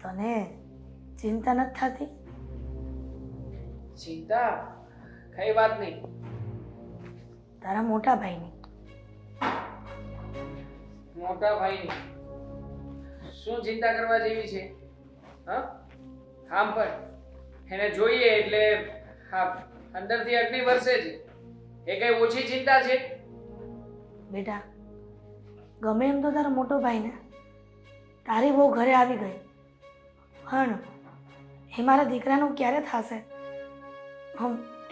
તને ચિંતા નથી થતી? ચિંતા કઈ વાત નહીં. તારા મોટા ભાઈની. મોટા ભાઈની શું ચિંતા કરવા જેવી છે? હા આમ પણ એને જોઈએ એટલે હા અંદરથી અગ્નિ વરસે છે. એ કઈ ઓછી ચિંતા છે? બેટા, ગમે એમ તો તારો મોટો ભાઈ ને, તારી બહુ ઘરે આવી ગઈ, પણ એ મારા દીકરાનું ક્યારે થશે?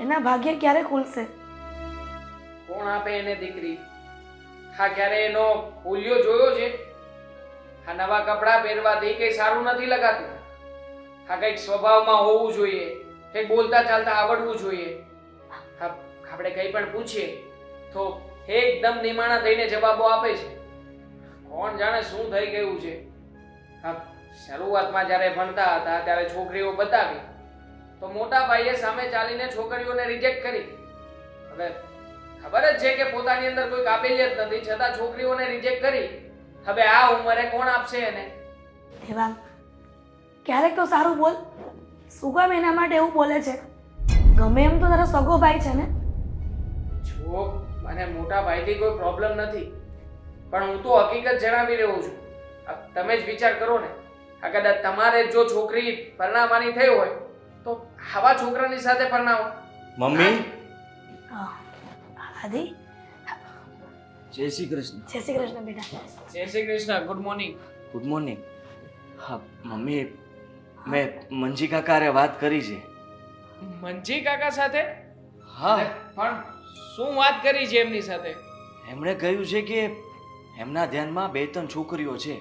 એના ભાગ્ય ક્યારે ખુલશે? કોણ આપે એને દીકરી? હા ક્યારે એનો ફૂલ્યો જોયો છે? આ નવા કપડાં પહેરવાથી કઈ સારું નથી લગાતું. હા કઈક સ્વભાવમાં હોવું જોઈએ, કઈક બોલતા ચાલતા આવડવું જોઈએ. હા આપણે કઈ પણ પૂછીએ તો એકદમ નિમાણા થઈને જવાબો આપે છે. કોણ જાણે શું થઈ ગયું છે. હા શરૂઆતમાં જ્યારે ભણતા હતા ત્યારે છોકરીઓ બતાવી તો મોટા ભાઈએ સામે ચાલીને છોકરીઓને રિજેક્ટ કરી. હવે ખબર જ છે કે પોતાની અંદર કોઈ કાબિલિયત નથી, છતાં છોકરીઓને રિજેક્ટ કરી. હવે આ ઉંમરે કોણ આપશે એને? દેવાંગ, ક્યારેક તો સારું બોલ. શું કામ એના માટે એવું બોલે છે? ગમે એમ તો તારો સગો ભાઈ છે ને? જો મને મોટા ભાઈથી કોઈ પ્રોબ્લેમ નથી, પણ હું તો હકીકત જણાવી રહ્યો છું. તમે જ વિચાર કરો ને, આ કદાચ તમારે જો છોકરી પરણાવવાની થઈ હોય તો આવા છોકરાની સાથે પરણાવો. મમ્મી, આદિ, જય શ્રી કૃષ્ણ. જય શ્રી કૃષ્ણ બેટા. જય Shri Krishna. Good morning. Good morning. હા મમ્મી, મેં મંજી કાકાએ વાત કરી છે. મંજી કાકા સાથે? હા, પણ શું વાત કરી છે એમની સાથે? એમણે કહ્યું છે કે એમના ધ્યાનમાં 2-3 છોકરીઓ છે.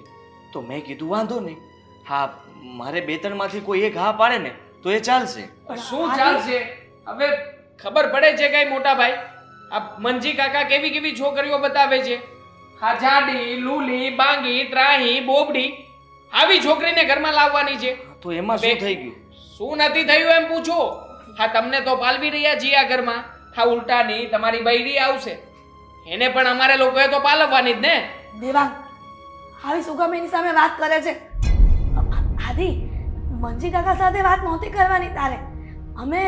તો મેં કીધું વાંધો નહીં. હા, મારે 2-3 માંથી કોઈ એક હા પાડે ને તો એ ચાલશે. શું ચાલશે? હવે ખબર પડે છે કઈ મોટા ભાઈ? આ મંજી કાકા કેવી કેવી છોકરીઓ બતાવે છે. હા જાડી, લૂલી, બાંગી, ત્રાહી, બોબડી, આવી છોકરીને ઘરમાં લાવવાની છે. તો એમાં શું થઈ ગયું? શું નથી થયું એમ પૂછો. હા તમને તો પાલવી રહ્યા છીએ આ ઘરમાં. હા ઉલટાની તમારી બૈરી આવશે, એને પણ અમારે લોકોએ તો પાલવવાની જ ને. દેવાંગ, આવી શું કામ એની સામે વાત કરે છે? આદિ, મંજી કાકા સાથે વાત નહોતી કરવાની તારે. અમે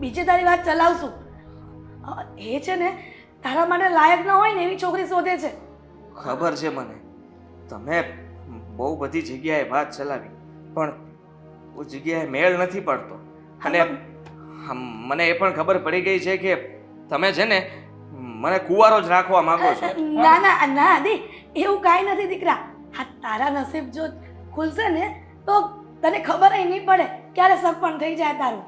બીજે તારી વાત ચલાવશું. એ છે ને તારા માટે લાયક ન હોય ને એવી છોકરી શોધે છે. ખબર છે મને. તમે બહુ બધી જગ્યાએ વાત ચલાવી, પણ કોઈ જગ્યાએ મેળ નથી પડતો. અને મને એ પણ ખબર પડી ગઈ છે કે તમે છે ને મને કુંવારો જ રાખવા માંગો છો. ના ના ના આદિ, એવું કાંઈ નથી દીકરા. આ તારા નસીબ જો ખુલશે ને તો તને ખબર નહીં પડે ક્યારે શક પણ થઈ જાય તારું.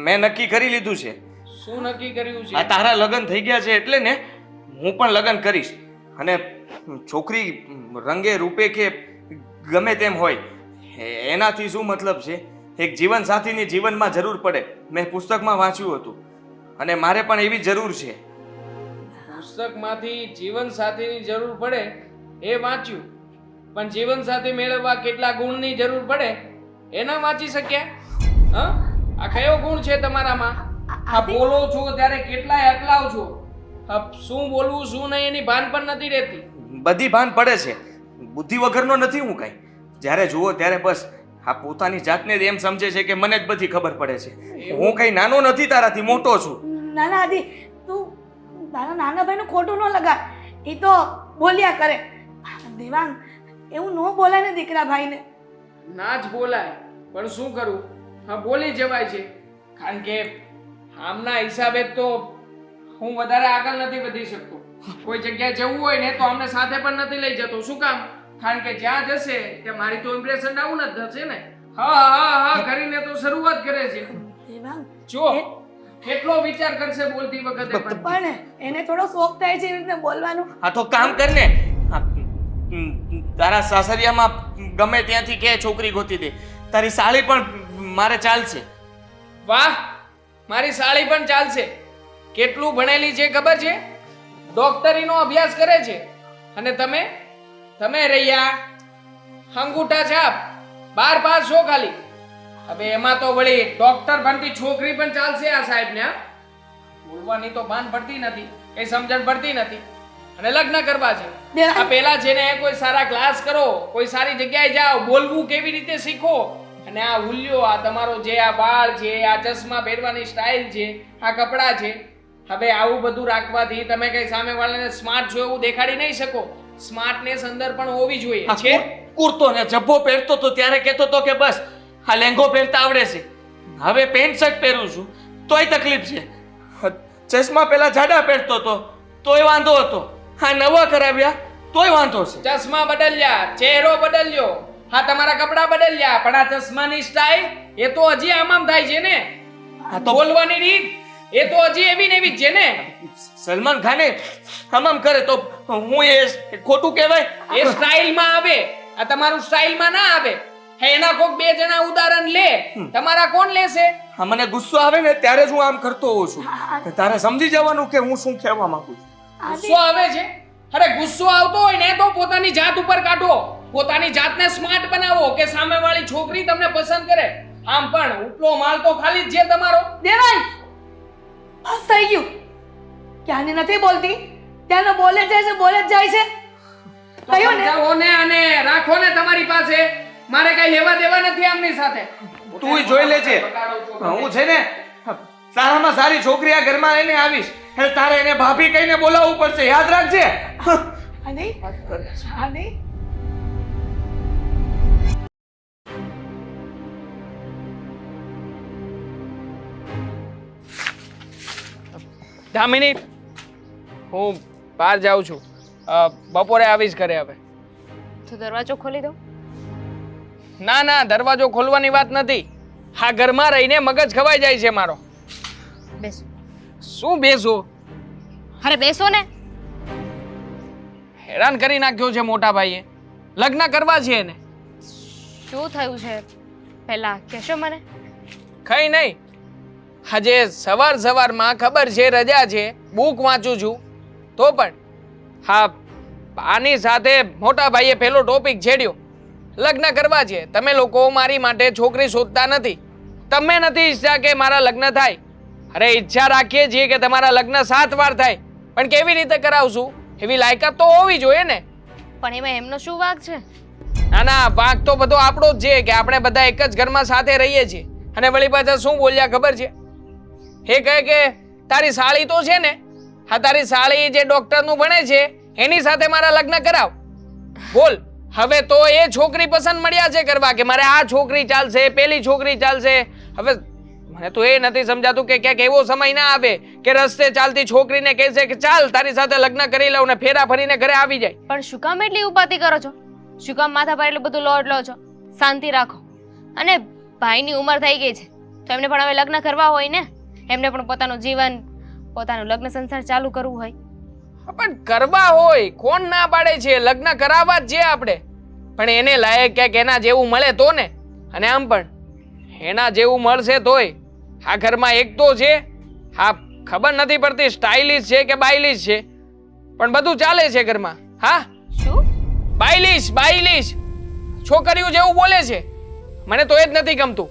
મેં નક્કી કરી લીધું છે. શું નક્કી કર્યું છે? આ તારા લગ્ન થઈ ગયા છે એટલે ને હું પણ લગ્ન કરીશ. અને છોકરી રંગે રૂપે કે ગમે તેમ હોય એનાથી શું મતલબ છે? એક જીવન સાથીની જીવનમાં જરૂર પડે. મેં પુસ્તકમાં વાંચ્યું હતું અને મારે પણ એવી જરૂર છે. પુસ્તકમાંથી જીવન સાથીની જરૂર પડે એ વાંચ્યું, પણ જીવન સાથી મેળવવા કેટલા ગુણની જરૂર પડે એના વાંચી શક્યા? હા આ કયો ગુણ છે તમારામાં? આ બોલો છો ત્યારે કેટલાય અકલાવ છો. શું બોલવું શું નહીં એની ભાન પણ નથી રહેતી. બધી ભાન પડે છે, બુદ્ધિ વગરનો નથી હું કાંઈ. જ્યારે જુઓ ત્યારે બસ આ પોતાની જાતને જ એમ સમજે છે કે મને જ બધી ખબર પડે છે. હું કઈ નાનો નથી, તારાથી મોટો છું. ના ના આદિ, તું તારા નાના ભાઈનું ખોટું ન લગાડ. એ તો બોલ્યા કરે. દેવાંગ, એવું ન બોલાય ને દીકરા ભાઈને. ના જ બોલાય, પણ શું કરું? હા બોલી જવાય છે, કારણ કે આમના હિસાબે તો હું વધારે આગળ નથી વધી શકતો. કોઈ જગ્યાએ જવું હોય ને તો અમને સાથે પણ નથી લઈ જતો. શું કામ? કારણ કે જ્યાં જશે ત્યાં મારી તો ઇમ્પ્રેશન ડાઉન જ થશે ને. હા હા હા કરીને તો શરૂઆત કરે છે. દેવાંગ, જો કેટલો વિચાર કરશે બોલતી વખતે પણ. પણ એને થોડો શોખ થાય છે એવી રીતે બોલવાનો. હા તો કામ કર ને, તારા સાસરિયામાં ગમે ત્યાંથી કે છોકરી ગોતી દે. તારી સાળી પણ મારે ચાલશે. વાહ, મારી સાળી પણ ચાલશે. કેટલું ભણેલી છે ખબર છે? ડોક્ટરીનો અભ્યાસ કરે છે. અને તમે રહ્યા અંગૂઠા છાપ 12 પાસ છો ખાલી. હવે એમાં તો વળી ડોક્ટર બનતી છોકરી પણ ચાલશે આ સાહેબને. બોલવાની તો ભાન પડતી નથી, કઈ સમજણ પડતી નથી. અને લગ્ન કરવા છે. દેવાંગ! આ પહેલા છે ને કોઈ સારા ક્લાસ કરો, કોઈ સારી જગ્યાએ જાઓ, બોલવું કેવી રીતે શીખો. અને આ હુલ્યો, આ તમારો જે આ વાળ છે, આ ચશ્મા પહેરવાની સ્ટાઇલ છે, આ કપડાં છે, હવે આવું બધું રાખવાથી તમે કઈ સામેવાળાને સ્માર્ટ છો એવું દેખાડી નહીં શકો. સ્માર્ટનેસ અંદર પણ હોવી જોઈએ આ છે. કુર્તો ને જબ્બો પહેરતો તો ત્યારે કહેતો તો કે બસ આ લેંગો પહેરતા આવડે છે. હવે પેન્ટ શર્ટ પહેરું છું તોય તકલીફ છે. ચશ્મા પેલા જાડા પહેરતો તો તોય વાંધો હતો. હા નવા કરાવ્યા તોય વાંધો છે. ચશ્મા બદલ્યા, ચહેરો બદલ્યો, હા તમારા કપડાં બદલ્યા, પણ આ ચશ્માની સ્ટાઇલ એ તો હજી આમ થાય છે ને. આ તો બોલવાની રીત એ તો હજી એવી ને એવી જ છે ને. સલમાન ખાને આમ કરે તો હું એ ખોટું કહેવાય? એ સ્ટાઇલમાં આવે, આ તમારું સ્ટાઇલમાં ના આવે. હે એના કોક બે જણા ઉદાહરણ લે, તમારા કોણ લેશે? હા મને ગુસ્સો આવે ને ત્યારે જ હું આમ કરતો હોઉં છું. તારે સમજી જવાનું કે હું શું કહેવા માંગુ છું. ગુસ્સો આવે છે? અરે ગુસ્સો આવતો હોય ને તો પોતાની જાત ઉપર કાઢો, પોતાની જાતને સ્માર્ટ બનાવો કે સામેવાળી છોકરી તમને પસંદ કરે. આમ પણ ઉપલો માલ તો ખાલી જ છે તમારો. દેવાંગ! બસ થઈ ગયું. ક્યાંની નથી બોલતી, ત્યાંનો બોલે જ જાય છે, બોલે જ જાય છે. કહ્યું ને? સમજાવો ને અને રાખો ને તમારી પાસે. મારે કઈ લેવા દેવા નથી આમની સાથે. તું જોઈ લેજે. હું છે ને સારામાં સારી છોકરી આ ઘરમાં લઈને આવીશ એટલે તારે એને ભાભી કહીને બોલાવવું પડશે, યાદ રાખજે. અને અને દામિની, હું બહાર જાઉં છું. બપોરે આવીશ ઘરે. હવે તો દરવાજો ખોલી દો. ના ના, દરવાજો ખોલવાની વાત નથી. આ ઘરમાં રહીને મગજ ખવાઈ જાય છે મારો. બેસો. શું બેસો? અરે બેસો ને. હેરાન કરી નાખ્યો છે મોટા ભાઈએ. લગ્ન કરવા છે એને. શું થયું છે પહેલા કહેશો મને? કઈ નહીં. આજે સવારમાં ખબર છે રજા છે, બુક વાંચું છું તો પણ હા આની સાથે મોટા ભાઈએ પેલો ટોપિક છેડ્યો. લગ્ન કરવા છે. તમે લોકો મારી માટે છોકરી શોધતા નથી. તમે નથી ઈચ્છતા કે મારા લગ્ન થાય. અરે ઈચ્છા રાખીએ છીએ કે તમારા લગ્ન 7 વાર થાય, પણ કેવી રીતે કરાવશું એવી લાયકાત તો હોવી જોઈએ ને. પણ એમાં એમનો શું વાંક છે? ના ના, વાંક તો બધો આપણો જ છે કે આપણે બધા એક જ ઘરમાં સાથે રહીએ છીએ. અને વળી પાછા શું બોલ્યા ખબર છે? એ કહે કે તારી સાળી તો છે ને, હા તારી સાળી જે ડોક્ટરનું ભણે છે એની સાથે મારા લગ્ન કરાવ. બોલ, હવે તો એ છોકરી પસંદ મળ્યા છે કરવા કે મારે આ છોકરી ચાલશે, પેલી છોકરી ચાલશે. હવે મને તો એ નથી સમજાતું કે ક્યાંક એવો સમય ના આવે કે રસ્તે ચાલતી છોકરીને કહેશે કે ચાલ તારી સાથે લગ્ન કરી લઉં ને ફેરા ફરીને ઘરે આવી જાય. પણ શું કામ એટલી ઉપાતી કરો છો? શું કામ માથા પર એટલું બધું લોડ લો છો? શાંતિ રાખો. અને ભાઈની ઉંમર થઈ ગઈ છે તો એમને પણ હવે લગ્ન કરવા હોય ને, એમને પણ પોતાનું જીવન, પોતાનું લગ્ન સંસાર ચાલુ કરવું હોય. પણ કરવા હોય, કોણ ના પાડે છે? લગ્ન કરાવવા જ છે આપણે, પણ એને લાયક ક્યાંક એના જેવું મળે તો ને. અને આમ પણ એના જેવું મળશે તોય આ ઘરમાં એક તો છે, હા ખબર નથી પડતી સ્ટાઇલિશ છે કે બાયલિશ છે, પણ બધું ચાલે છે ઘરમાં. હા શું? બાયલિશ છોકરીઓ જેવું બોલે છે. મને તો એ જ નથી ગમતું.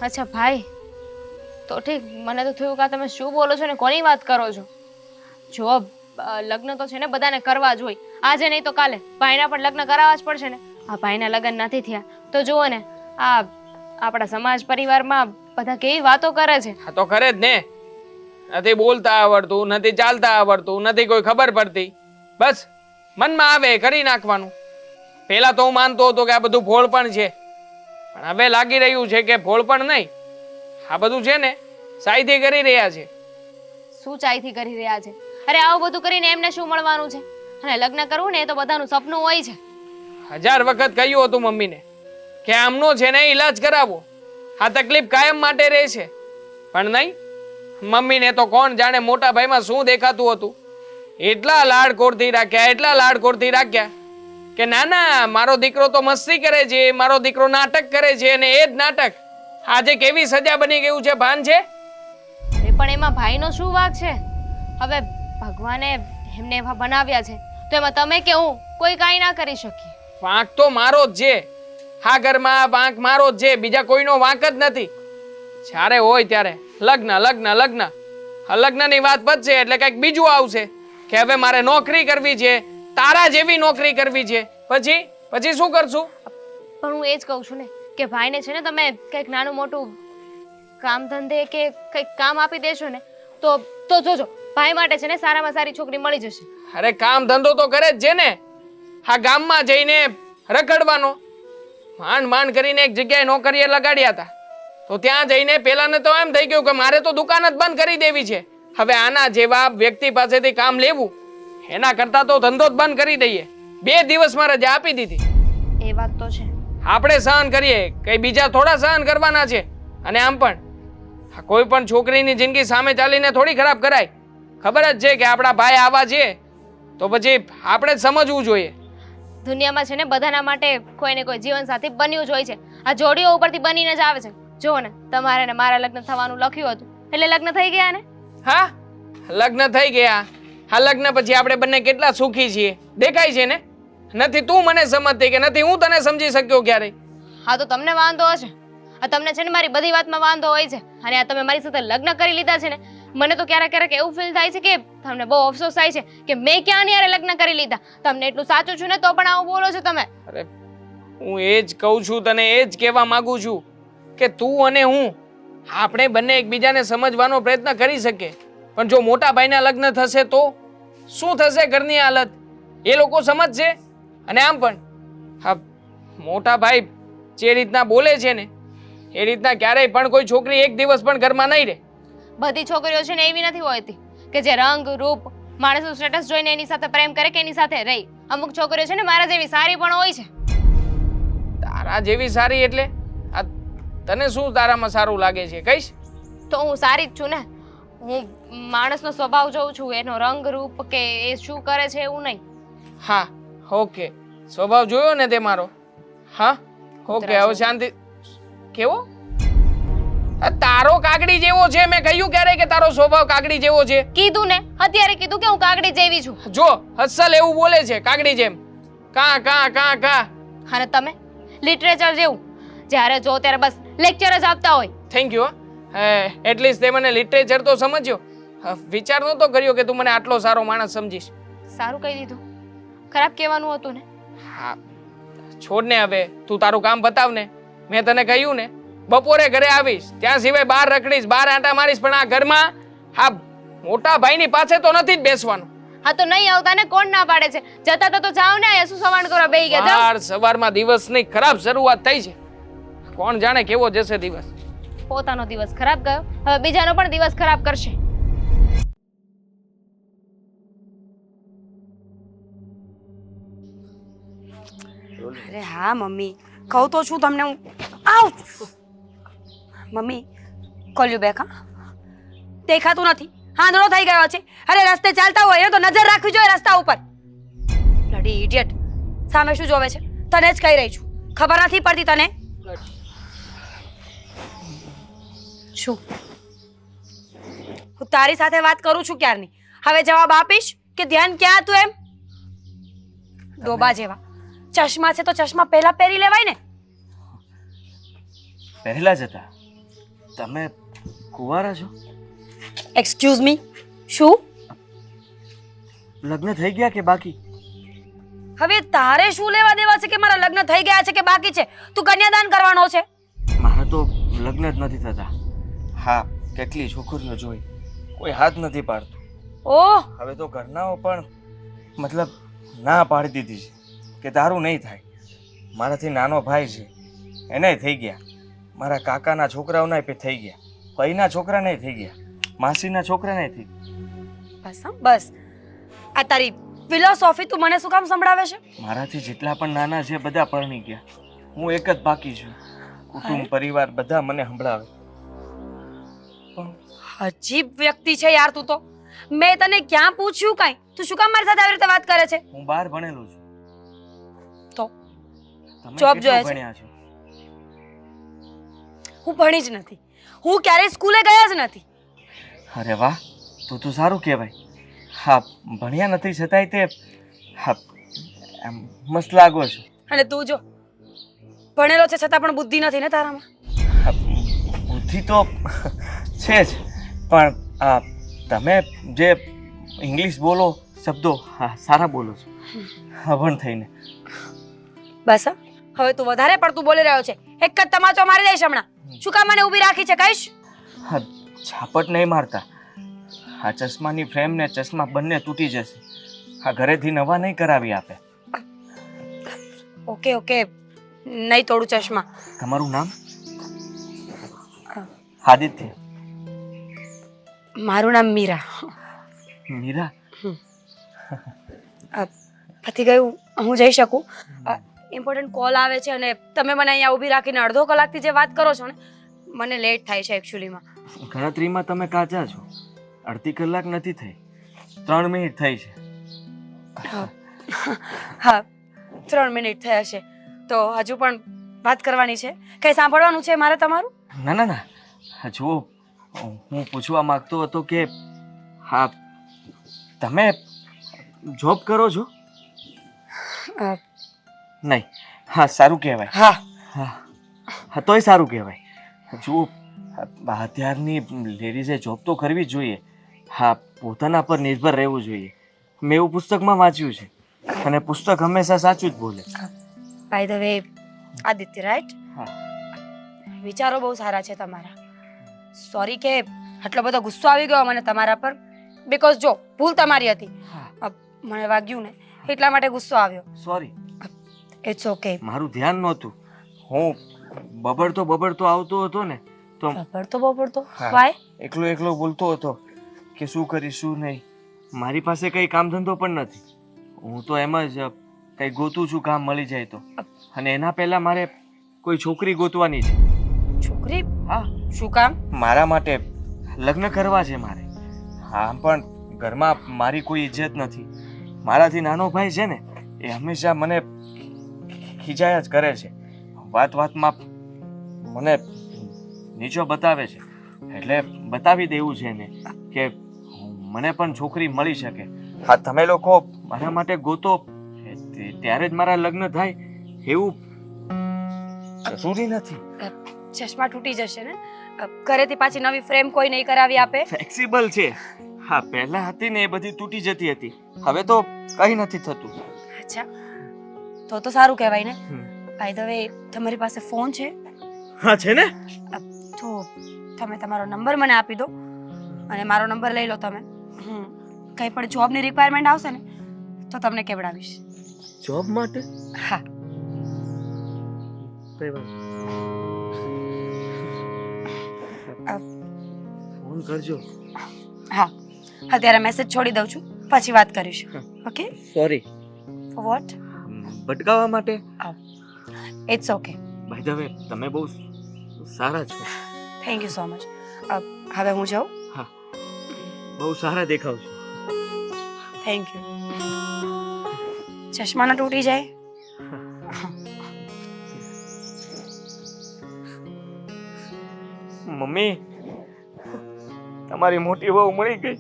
અચ્છા ભાઈ, તો ઠીક. મને તો થયું કે તમે શું બોલો છો ને કોની વાત કરો છો? જો લગ્ન તો છે ને બધાને કરવા જ હોય, આજે નહીં તો કાલે ભાઈના પણ લગ્ન કરાવવા જ પડશે ને. આ ભાઈના લગ્ન નથી થયા તો જુઓ ને આ આપણા સમાજ પરિવારમાં બધા કેવી વાતો કરે છે. હા તો કરે જ ને. નથી બોલતા આવડતું, નથી ચાલતા આવડતું, નથી કોઈ ખબર પડતી, બસ મનમાં આવે કરી નાખવાનું. પહેલા તો હું માનતો હતો કે આ બધું ભોળપણ છે, પણ હવે લાગી રહ્યું છે કે ભોળપણ નહીં, આ બધું છે ને સાઈથી કરી રહ્યા છે. શું ચાયથી કરી રહ્યા છે? અરે આવું બધું કરીને એમને શું મળવાનું છે? અને લગ્ન કરવું ને એ તો બધાનું સપનું હોય છે. 1000 વખત કહ્યું હતું મમ્મીને કે આમનો છે ને ઈલાજ કરાવો, આ તકલીફ કાયમ માટે રહે છે, પણ નહીં. મમ્મીને તો કોણ જાણે મોટા ભાઈમાં શું દેખાતું હતું. એટલા લાડકોડથી રાખ્યા કે ના ના મારો દીકરો તો મસ્તી કરે છે, મારો દીકરો નાટક કરે છે, અને એ જ નાટક આજે કેવી સજા બની ગયું છે ભાન છે? પણ એમાં ભાઈનો શું વાંક છે? હવે ભગવાને એમને એવા બનાવ્યા છે તો એમાં તમે કે હું કોઈ કાંઈ ના કરી શકીએ. વાંક તો મારો જ છે. હા ઘરમાં વાંક મારો જ છે, બીજા કોઈનો વાંક જ નથી. જ્યારે હોય ત્યારે લગ્ન. આ લગ્નની વાત પતશે એટલે કંઈક બીજું આવશે. કે હવે મારે નોકરી કરવી છે, તારા જેવી નોકરી કરવી છે, પછી પછી શું કરશું? પણ હું એ જ કહું છું ને કે ભાઈને છે ને તમે કંઈક નાનું મોટું કામ ધંધે કે કંઈક કામ આપી દેશો ને તો જોજો ભાઈ માટે છે ને સારામાં સારી છોકરી મળી જશે. અરે કામ ધંધો તો કરે જ છે ને. હા, ગામમાં જઈને રખડવાનો. માંડ માંડ કરીને એક જગ્યાએ નોકરીએ લગાડ્યા હતા તો ત્યાં જઈને પેલાને તો એમ થઈ ગયું કે મારે તો દુકાન જ બંધ કરી દેવી છે. હવે આના જેવા વ્યક્તિ પાસેથી કામ લેવું એના કરતાં તો ધંધો જ બંધ કરી દઈએ. 2 દિવસમાં રજા આપી દીધી. એ વાત તો છે. આપણે સહન કરીએ, કઈ બીજા થોડા સહન કરવાના છે. અને આમ પણ કોઈ પણ છોકરીની જિંદગી સામે ચાલીને થોડી ખરાબ કરાય. ખબર જ છે કે આપણા ભાઈ આવા છે તો પછી આપણે જ સમજવું જોઈએ. દુનિયામાં છે ને બધાના માટે કોઈ ને કોઈ જીવનસાથી બન્યું જ હોય છે. આ જોડીઓ ઉપરથી બનીને જ આવે છે. જુઓ ને તમારે ને મારા લગ્ન થવાનું લખ્યું હતું એટલે લગ્ન થઈ ગયા ને. હા, લગ્ન થઈ ગયા. હા, લગ્ન પછી આપણે બંને કેટલા સુખી છીએ દેખાય છે ને. નથી તું મને સમજતી કે નથી હું તને સમજી શક્યો ક્યારેય. હા તો તમને વાંધો હશે. આ તમને છે ને મારી બધી વાતમાં વાંધો હોય છે અને આ તમે મારી સાથે લગ્ન કરી લીધા છે ને મને તો ક્યારેક ક્યારેક એવું ફીલ થાય છે કે તમને બહુ અફસોસ થાય છે કે મેં ક્યાં યારે લગ્ન કરી લીધા. તમને એટલું સાચું છું ને તો પણ આવું બોલો છો તમે. અરે હું એ જ કહું છું, તને એ જ કહેવા માંગુ છું કે તું અને હું આપણે બંને એકબીજાને સમજવાનો પ્રયત્ન કરી શકીએ. પણ જો મોટા ભાઈના લગ્ન થશે તો શું થશે ઘરની હાલત? એ લોકો સમજશે. અને આમ પણ હા, મોટા ભાઈ જે રીતના બોલે છે ને એ રીતના ક્યારેય પણ કોઈ છોકરી એક દિવસ પણ ઘરમાં નહીં રહે. બધી છોકરીઓ છે ને એવી નથી હોતી કે જે રંગ રૂપ માણસનું સ્ટેટસ જોઈને એની સાથે પ્રેમ કરે કે એની સાથે રહી. અમુક છોકરીઓ છે ને મારા જેવી સારી પણ હોય છે. તારા જેવી સારી એટલે આ તને શું તારામાં સારું લાગે છે કહીશ? તો હું સારી જ છું ને. હું માણસનો સ્વભાવ જોઉં છું, એનો રંગ રૂપ કે એ શું કરે છે એવું નહીં. હા, ઓકે, સ્વભાવ જોયો ને તે મારો. હા, ઓકે, હવે શાંતિ. કેવો? તારો કાગડી જેવો છે. મેં કહ્યું ક્યારે કે તારો સ્વભાવ કાગડી જેવો છે? કીધું ને, અત્યારે કીધું કે હું કાગડી જેવી છું. જો હસલ એવું બોલે છે કાગડી જેમ. કા કા કા કા. અને તમે લિટરેચર જેવું જ્યારે જો ત્યારે બસ લેક્ચર જ આપતા હોય. Thank you. એટલીસ્ટ તે મને લિટરેચર તો સમજ્યો. વિચાર નહોતો કર્યો કે તું મને આટલો સારો માણસ સમજીશ. સારું કહી દીધું. ખરાબ કહેવાનું હતું ને. હા, છોડ ને હવે. તું તારું કામ બતાવ ને. મેં તને કહ્યું ને બપોરે ઘરે આવીશ ત્યાં સિવાય બહાર રખડીશ, બહાર આંટા મારીશ, પણ આ ઘરમાં હા મોટા ભાઈની પાસે તો નથી જ બેસવાનું. હા તો નહીં આવતા ને, કોણ ના પાડે છે? જતા તો જાવ ને, અહીંયા શું સવાણ કરવા બેહી ગયા? જાઓ. સવારમાં દિવસની ખરાબ શરૂઆત થઈ છે. કોણ જાણે કેવો જશે દિવસ. પોતાનો દિવસ ખરાબ ગયો, હવે બીજાનો પણ દિવસ ખરાબ કરશે. અરે હા મમ્મી, કહું તો છું તમને હું. આવ મમ્મી, કોલ્યું બેક. હા, દેખાતું નથી, આંધળો થઈ ગયો છે. અરે રસ્તે ચાલતા હોય તો નજર રાખવી જોઈએ રસ્તા ઉપર. બ્લડી ઇડિયટ, સામે શું જોવે છે? તને જ કહી રહી છું, ખબર નથી પડતી તને? શું હું તારી સાથે વાત કરું છું ક્યારની? હવે જવાબ આપીશ કે ધ્યાન ક્યાં હતું એમ? ડોબા જેવા ચશ્મા છે તો ચશ્મા પહેલા પહેરી લેવાય ને. પહેરેલા જ હતા. તમે કુંવારા છો? એક્સક્યુઝ મી, શું લગ્ન થઈ ગયા કે બાકી? હવે તારે શું લેવા દેવા છે કે મારા લગ્ન થઈ ગયા છે કે બાકી છે? તું કન્યાદાન કરવાનો છે? મારા તો લગ્ન જ નથી થતા. હા, કેટલી છોકરીઓ જોઈ, કોઈ હાથ નથી પાડતું. ઓહ, હવે તો ઘરનાઓ પણ મતલબ ના પાડી દીધી છે કે તારું નહીં થાય. મારાથી નાનો ભાઈ છે એને થઈ ગયા, મારા કાકાના છોકરાઓના થઈ ગયા, ભાઈના છોકરાને થઈ ગયા, માસીના છોકરાને થઈ ગયા. બસ હા, બસ. આ તારી ફિલોસોફી તું મને શું કામ સંભળાવે છે? મારાથી જેટલા પણ નાના છે બધા પરણી ગયા, હું એક જ બાકી છું. કુટુંબ પરિવાર બધા મને સંભળાવે. અજીબ વ્યક્તિ છે યાર તું તો. મેં તને ક્યાં પૂછ્યું કાંઈ? તું શું કામ મારી સાથે આવી રીતે વાત કરે છે? હું બહાર ભણેલો છું. તો તમે જોબ કેટલું જોઈએ છે? ભણ્યા છો? હું ભણી જ નથી, હું ક્યારેય સ્કૂલે ગયા જ નથી. અરે વાહ, તો સારું કહેવાય. હા, ભણ્યા નથી છતાંય તે હા એમ મસ્ત લાગો છો. અને તું જો ભણેલો છે છતાં પણ બુદ્ધિ નથી ને તારામાં. હા, બુદ્ધિ તો છે જ, પણ તમે જે ઇંગ્લિશ બોલો, શબ્દો સારા બોલો છો અભણ થઈને. બસ હા, હવે તું વધારે પડતું બોલી રહ્યો છે. એક જ તમાચો મારી દઈશ હમણાં. શું કામ મને ઊભી રાખી છે કહીશ? હા, ઝાપટ નહીં મારતા. આ ચશ્માની ફ્રેમ ને ચશ્મા બંને તૂટી જશે. આ ઘરેથી નવા નહીં કરાવી આપે. ઓકે ઓકે, નહીં તોડું ચશ્મા. તમારું નામ? આદિત્ય. મારું નામ મીરા. મીરા. પતી ગયું, હું જઈ શકું? ઇમ્પોર્ટન્ટ કોલ આવે છે અને તમે મને અહીંયા ઊભી રાખીને અડધો કલાકથી જે વાત કરો છો ને, મને લેટ થાય છે એકચ્યુઅલીમાં. ગણતરીમાં તમે કાચા છો. અડધી કલાક નથી થઈ, 3 મિનિટ થઈ છે. હા, 3 મિનિટ થયા છે. તો હજુ પણ વાત કરવાની છે? કંઈ સાંભળવાનું છે મારે તમારું? ના ના ના, જુઓ, હું પૂછવા માંગતો હતો કે હા, તમે જોબ કરો છો? નહીં. હા, સારું કહેવાય. હા. હા, તોય સારું કહેવાય. જુઓ, અત્યારની લેડીઝે જોબ તો કરવી જ જોઈએ. હા, પોતાના પર નિર્ભર રહેવું જોઈએ. મેં એવું પુસ્તકમાં વાંચ્યું છે અને પુસ્તક હંમેશા સાચું જ બોલે. By the way, Aditya right? હા. વિચારો બહુ સારા છે તમારા. સોરી કે આટલો બધો ગુસ્સો આવી ગયો મને તમારા પર. બીકોઝ જો ભૂલ તમારી હતી, મને વાગ્યું ને એટલા માટે ગુસ્સો આવ્યો. સોરી. It's okay. મારું ધ્યાન નહોતું. હું બબડતો આવતો હતો ને તો બબડતો હા. વાય? એકલો બોલતો હતો કે શું કરીશ શું નહીં. મારી પાસે કંઈ કામ ધંધો પણ નથી. હું તો એમ જ કંઈ ગોતું છું, કામ મળી જાય તો. અને એના પહેલા મારે કોઈ છોકરી ગોતવાની છે. છોકરી? હા. શું કામ? મારા માટે લગ્ન કરવા છે મારે. આમ પણ ઘરમાં મારી કોઈ ઇજ્જત નથી. મારાથી નાનો ભાઈ છે ને, એ હંમેશા મને ખીજાયા જ કરે છે. વાતમાં મને નીચો બતાવે છે. એટલે બતાવી દેવું છે ને કે મને પણ છોકરી મળી શકે. હા, તમે લોકો મારા માટે ગોતો ત્યારે જ મારા લગ્ન થાય એવું જરૂરી નથી. ચશ્મા તૂટી જશે ને? ઘરેથી પાછી નવી ફ્રેમ કોઈ નહીં કરાવી આપે? ફ્લેક્સિબલ છે. હા, પહેલા હતી ને એ બધી તૂટી જતી હતી. હવે તો કંઈ નથી થતું. અચ્છા, તો સારું કહેવાય ને. બાય ધ વે, તમારી પાસે ફોન છે? હા, છે ને. તો તમે તમારો નંબર મને આપી દો અને મારો નંબર લઈ લો તમે. કંઈ પણ જોબની રિક્વાયરમેન્ટ આવશે ને તો તમને કેવડાવીશ. જોબ માટે? હા. ફોન કરજો. હા, અત્યારે મેસેજ છોડી દઉં છું, પછી વાત કરીશું. ઓકે? સોરી. For what? ભટકાવવા માટે. It's okay. By the way, તમે બહુ સારા છો. Thank you so much. હવે હું જાઉં? હા, બહુ સારા દેખાવ છો. Thank you. ચશ્મા ના તૂટી જાય? મમ્મી, તમારી મોટી વહુ મળી ગઈ.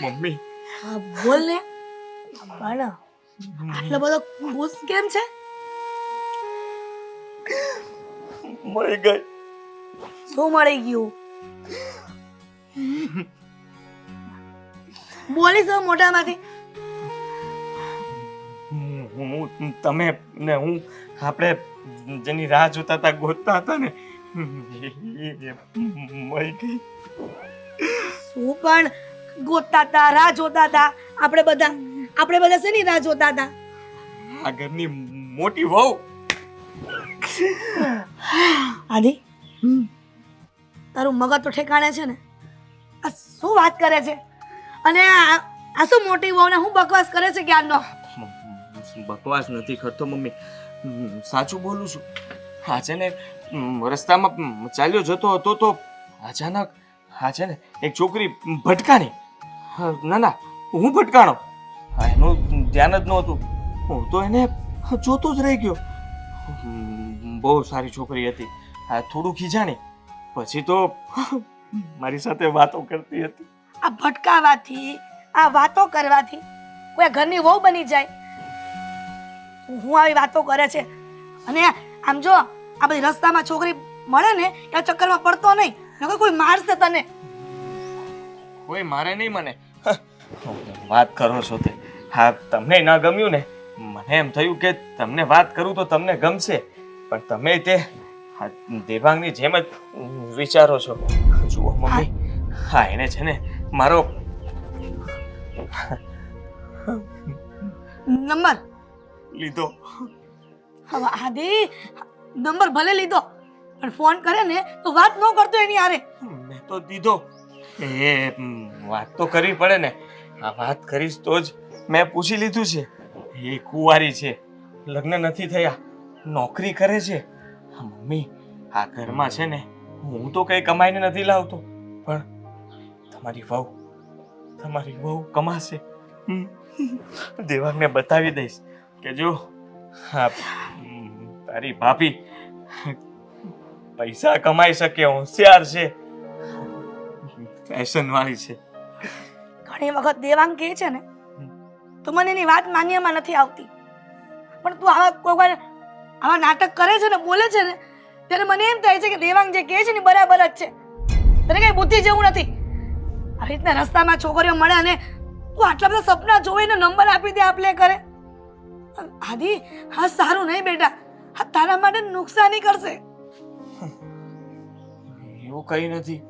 મમ્મી. હા, બોલ ને. પણ આટલો બધો ખુશ કેમ છે? મળી ગઈ. શું મળી ગયું? બોલી તો મોઢામાંથી. તમે ને હું આપણે જેની રાહ જોતા હતા, ગોતતા હતા ને, મળી ગઈ. શું પણ ગોતતા હતા, રાહ જોતા હતા? આપણે બધા શેની રાહ જોતા હતા? આ ઘરની મોટી વહુ. આદિ, તારું મગજ તો ઠેકાણે છે ને? આ શું વાત કરે છે? અને આ શું મોટી વહુને હું બકવાસ કરે છે ક્યારનો? બકવાસ નથી કરતો મમ્મી, સાચું બોલું છું. હા છે ને, રસ્તામાં ચાલ્યો જતો હતો તો અચાનક હા છે ને એક છોકરી ભટકાણી. ના હું ભટકાણો. એનું ધ્યાન જ નહોતું. હું તો એને જોતો જ રહી ગયો. બહુ સારી છોકરી હતી. થોડું ખીજાણી, પછી તો મારી સાથે વાતો કરતી હતી. આ ભટકાવાથી, આ વાતો કરવાથી કોઈ ઘરની વહુ બની જાય? હું આવી વાતો કરે છે. અને આમ જો આ બધી રસ્તામાં છોકરી મળે ને એ ચક્કરમાં પડતો નહીં, નકર કોઈ મારશે તને. કોઈ મારે નહીં મને. વાત કરો છો તે. હા, તમને ન ગમ્યું ને? મને એમ થયું કે તમને વાત કરું તો તમને ગમશે, પણ તમે તે હા દેવાંગની જેમ જ વિચારો છો. જુઓ મમ્મી, હા એને છે ને મારો નંબર લીધો. હવે આદિ નંબર ભલે લીધો પણ ફોન કરે ને તો વાત ન કરતો એની હારે. મેં તો દીધો. એ વાત તો કરવી પડે ને. આ વાત કરીશ તો જ મેં પૂછી લીધું છે. એ કુંવારી છે, લગ્ન નથી થયા, નોકરી કરે છે. હા મમ્મી, આ ઘરમાં છે ને હું તો કંઈ કમાઈને નથી લાવતો, પણ તમારી વહુ કમાશે. દેવાંગને બતાવી દઈશ કે જો હા તારી ભાભી પૈસા કમાઈ શકે, હોશિયાર છે, ફેશન વાળી છે. ઘણી વખત દેવાંગ કહે છે ને તો મને એની વાત માન્યમાં નથી આવતી, પણ તું આવા નાટક કરે છે ને બોલે છે ને ત્યારે મને એમ થાય છે કે દેવાંગ જે કહે છે ને બરાબર જ છે. તને કઈ બુદ્ધિ જેવું નથી. આવી રીતના રસ્તામાં છોકરીઓ મળે અને તું આટલા બધા સપના જોઈને નંબર આપી દે આપલે કરે. આદિ હા સારું નહીં બેટા, હા તારા માટે નુકસાની કરશે. એવું કઈ નથી.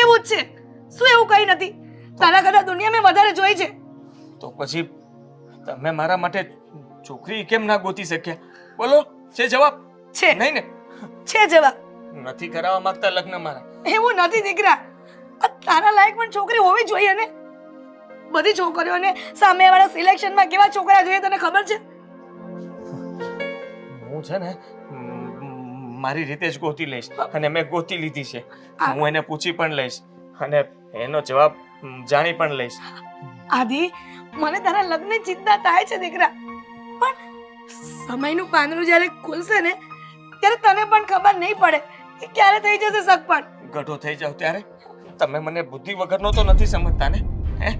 એવું જ છે. શું એવું કઈ નથી? તારા કરતા દુનિયા મેં વધારે જોઈ છે. તો પછી તમે મારા માટે છોકરી કેમ ના ગોતી શક્યા? બોલો, છે જવાબ? છે નહીં ને? છે જવાબ. નથી કરાવવા માંગતા લગ્ન મારા? એવું નથી દીકરા, આ તારા લાયક પણ છોકરી હોવી જોઈએ ને. બધી છોકરીઓને સામેવાળા સિલેક્શનમાં કેવા છોકરા જોઈએ તને ખબર છે? હું છે ને મારી રીતે જ ગોતી લઈશ, અને મેં ગોતી લીધી છે. હું એને પૂછી પણ લઈશ અને એનો જવાબ જાણી પણ લઈશ. આદિ મને તારા લગ્નની ચિંતા થાય છે દીકરા, પણ સમયનું પાંદડું જ્યારે ખુલશે ને ત્યારે તને પણ ખબર નહીં પડે કે ક્યારે થઈ જશે સગપણ. ગઢો થઈ જાવ ત્યારે તમે મને બુદ્ધિ વગરનો તો નથી સમજતા ને? હે,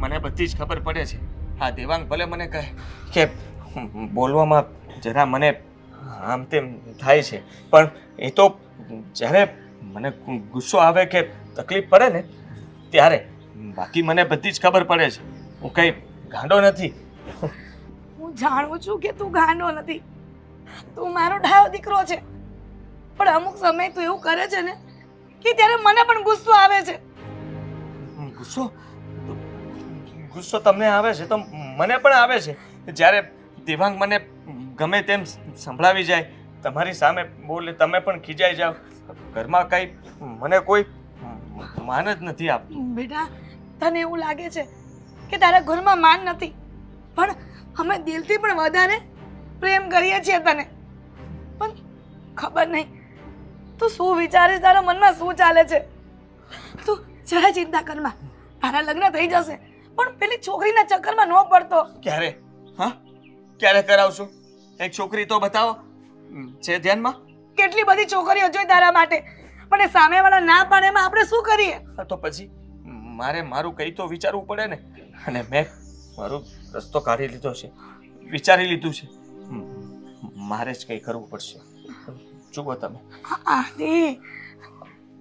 મને બધી જ ખબર પડે છે. હા દેવાંગ ભલે મને કહે કે બોલવામાં જરા મને આમ તેમ થાય છે, પણ એ તો જ્યારે મને ગુસ્સો આવે કે તકલીફ પડે ને ત્યારે. બાકી મને બધી જ ખબર પડે છે. હું કઈ ગાંડો નથી. હું જાણું છું કે તું ગાંડો નથી, તું મારો ડાયો દીકરો છે, પણ અમુક સમય તું એવું કરે છે ને કે ત્યારે મને પણ ગુસ્સો આવે છે. ગુસ્સો તમને આવે છે તો મને પણ આવે છે. જ્યારે દેવાંગ મને ગમે તેમ સંભળાવી જાય, તમારી સામે બોલે, તમે પણ ખીજાઈ જાઓ, ઘરમાં કઈ મને કોઈ માન જ નથી આપતું. બેટા તને એવું લાગે છે કે તારા ઘરમાં માન નથી, પણ અમે દિલથી પણ વધારે પ્રેમ કરીએ છીએ તને. પણ ખબર નહીં તું શું વિચારે, તારા મનમાં શું ચાલે છે. તું જરા ચિંતા કરમાં, તારા લગ્ન થઈ જશે, પણ પેલી છોકરીના ચક્કરમાં ન પડતો. ક્યારે? હા, ક્યારે કરાવશો? એક છોકરી તો બતાવો છે ધ્યાનમાં. કેટલી બધી છોકરીઓ જોઈ તારા માટે, પણ એ સામેવાળા ના પાડે એમાં આપણે શું કરીએ? તો પછી મારે મારું કંઈ તો વિચારવું પડે ને. અને મેં મારો રસ્તો કાઢી લીધો છે, વિચારી લીધું છે. મારે જ કંઈ કરવું પડશે. જુઓ તમે. આદિ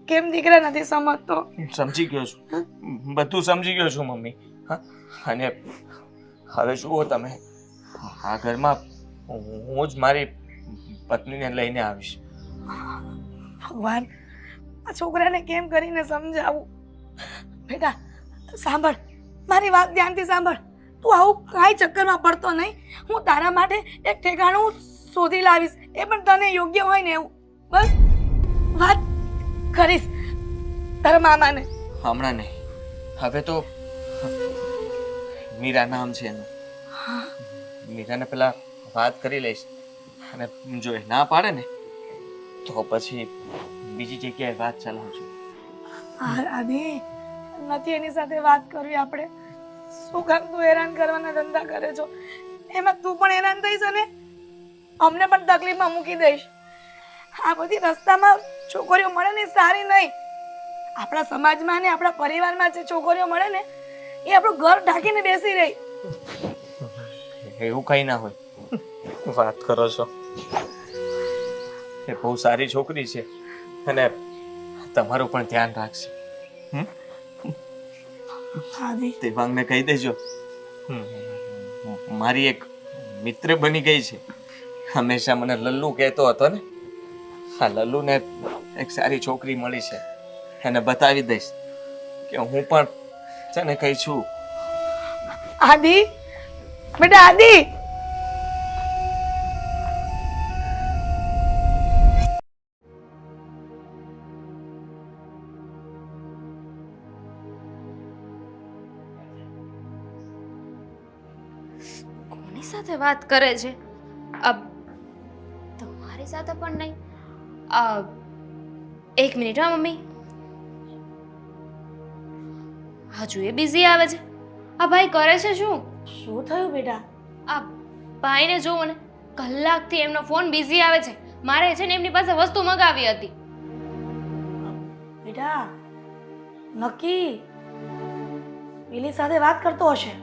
કેમ દીકરા નથી સમજતો? સમજી ગયો છું, બધું સમજી ગયો છું મમ્મી. હા, અને હવે જુઓ તમે, આ ઘરમાં હું જ મારી પત્નીને લઈને આવીશ. ભગવાન, આ છોકરાને કેમ કરીને સમજાવું? બેટા સાંભળ, મારી વાત ધ્યાનથી સાંભળ. તું આવું કાંઈ ચક્કરમાં પડતો નહીં. હું તારા માટે એક ઠેકાણું શોધી લાવીશ, એ પણ તને યોગ્ય હોય ને એવું. બસ વાત કરીશ તારા મામાને. હમણાં નહીં, હવે તો મીરા નામ છે એનું. મીરાને પેલા વાત કરી લઈશ, અને જો એ ના પાડે ને તો પછી બીજી જગ્યાએ વાત ચલાવજો. આદિ નથી એની સાથે વાત કરવી આપણે. શું કામ તું હેરાન કરવાના ધંધા કરે છો? એમાં તું પણ હેરાન થઈશ અને અમને પણ તકલીફમાં મૂકી દઈશ. આ બધી રસ્તામાં છોકરીઓ મળે ને સારી નહીં. આપણા સમાજમાં ને આપણા પરિવારમાં જે છોકરીઓ મળે ને એ આપણું ઘર ઢાંકીને બેસી રહી. એવું કઈ ના હોય. વાત કરો છો? એ બહુ સારી છોકરી છે અને તમારું પણ ધ્યાન રાખશે. આદિ, દેવાંગને કહી દેજો મારી એક મિત્ર બની ગઈ છે. હંમેશા મને લલ્લુ કહેતો હતો ને, હા લલ્લુને એક સારી છોકરી મળી છે. એને બતાવી દઈશ કે હું પણ છે ને કઈ છું. આદિ, બેટા આદિ. કોની સાથે વાત કરે છે? તમારી સાથે પણ નહીં. એક મિનિટ હા મમ્મી. હજુ એ બિઝી આવે છે. આ ભાઈ કરે છે શું? શું થયું બેટા? આ ભાઈને જોવો ને, કલાકથી એમનો ફોન બિઝી આવે છે. મારે છે ને એમની પાસે વસ્તુ મગાવી હતી. બેટા નક્કી પેલી સાથે વાત કરતો હશે.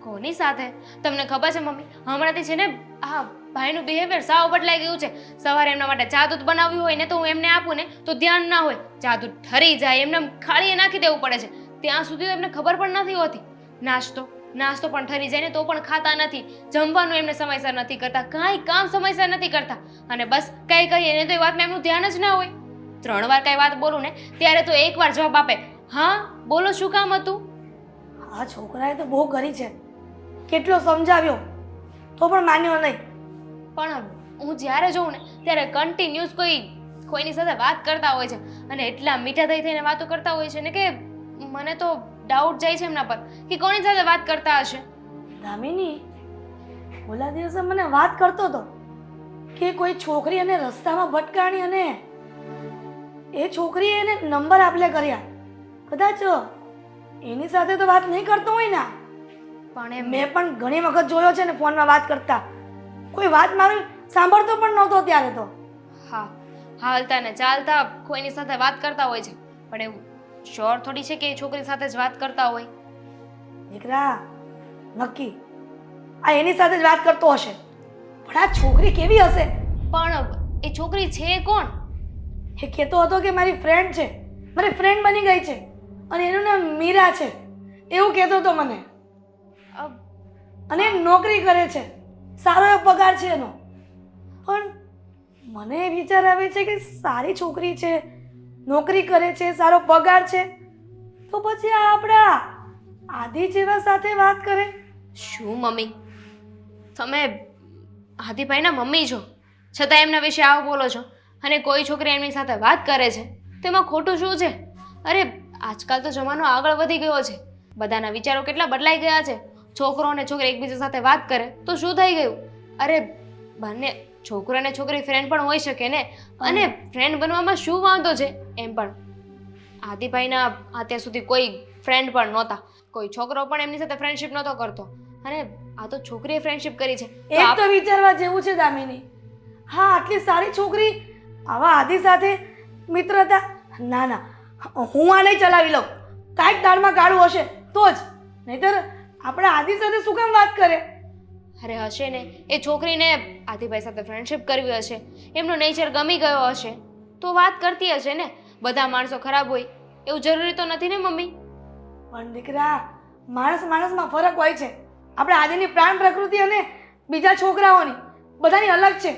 કોની સાથે? તમને ખબર છે મમ્મી, હમણાંથી છે ને આ ભાઈનું બિહેવિયર સાવ બદલાઈ ગયું છે. સવારે એમના માટે ચા દૂધ બનાવ્યું હોય ને તો હું એમને આપું ને તો ધ્યાન ના હોય, ચા દૂધ ઠરી જાય, એમને ખાળીએ નાખી દેવું પડે છે. ત્યાં સુધી તો એમને ખબર પણ નથી હોતી. નાસ્તો પણ ઠરી જાય ને તો પણ ખાતા નથી. જમવાનું એમને સમયસર નથી કરતા, કાંઈ કામ સમયસર નથી કરતા. અને બસ કઈ એને તો એ વાતમાં એમનું ધ્યાન જ ના હોય. 3 વાર કઈ વાત બોલું ને ત્યારે તો એક વાર જવાબ આપે, હા બોલો શું કામ હતું. આ છોકરાએ તો બહુ કરી છે. કેટલો સમજાવ્યો તો પણ માન્યો નહીં. પણ હું જ્યારે જોઉં ને ત્યારે કન્ટિન્યુઅસ કોઈની સાથે વાત કરતા હોય છે અને એટલા મીઠા થઈને વાતો કરતા હોય છે ને કે મને તો ડાઉટ જાય છે એમના પર કે કોની સાથે વાત કરતા હશે. દામિની ઓલા દિવસે મને વાત કરતો હતો કે કોઈ છોકરી એને રસ્તામાં ભટકાણી અને એ છોકરીએ એને નંબર આપલે કર્યા. કદાચ એની સાથે તો વાત નહીં કરતો હોય ને. પણ મેં પણ ઘણી વખત જોયો છે ને ફોનમાં વાત કરતા. કોઈ વાત મારી સાંભળતો પણ નહોતો ત્યારે તો. હા, હાલતા ને ચાલતા કોઈની સાથે વાત કરતા હોય છે, પણ એવું શ્યોર થોડી છે કે એ છોકરી સાથે જ વાત કરતા હોય. દીકરા નક્કી આ એની સાથે જ વાત કરતો હશે. પણ આ છોકરી કેવી હશે? પણ એ છોકરી છે કોણ? એ કહેતો હતો કે મારી ફ્રેન્ડ છે, મારી ફ્રેન્ડ બની ગઈ છે અને એનું નામ મીરા છે એવું કહેતો હતો મને. અને એ નોકરી કરે છે, સારો એવો પગાર છે એનો. પણ મને વિચાર આવે છે કે સારી છોકરી છે, નોકરી કરે છે, સારો પગાર છે, તો પછી આ આપણા આદિ જેવા સાથે વાત કરે. શું મમ્મી, તમે હાથીભાઈના મમ્મી છો છતાં એમના વિશે આવું બોલો છો અને કોઈ છોકરી એમની સાથે વાત કરે છે તેમાં ખોટું શું છે? અરે આજકાલ તો જમાનો આગળ વધી ગયો છે, બધાના વિચારો કેટલા બદલાઈ ગયા છે. છોકરો અને છોકરી એકબીજા સાથે વાત કરે તો શું થઈ ગયું? અરે બંને છોકરો અને છોકરી ફ્રેન્ડ પણ હોઈ શકે ને, અને ફ્રેન્ડ બનવામાં શું વાંધો છે? એમ પણ આદિભાઈના અત્યાર સુધી કોઈ ફ્રેન્ડ પણ નહોતા, કોઈ છોકરો પણ એમની સાથે ફ્રેન્ડશિપ નહોતો કરતો અને આ તો છોકરીએ ફ્રેન્ડશિપ કરી છે. એક તો વિચારવા જેવું છે દામિની. હા, આટલી સારી છોકરી આવા આદિ સાથે મિત્રતા, ના ના, હું આ નહીં ચલાવી લઉં. કાંઈક દાળમાં કાળું હશે તો જ, નહીતર આપણે આદિ સાથે શું કામ વાત કરે? અરે હશે ને, એ છોકરીને આદિભાઈ સાથે ફ્રેન્ડશિપ કરવી હશે, એમનો નેચર ગમી ગયો હશે તો વાત કરતી હશે ને. બધા માણસો ખરાબ હોય એવું જરૂરી તો નથી ને મમ્મી. પણ દીકરા, માણસમાં ફરક હોય છે. આપણે આદિની પ્રાણ પ્રકૃતિ અને બીજા છોકરાઓની બધાની અલગ છે,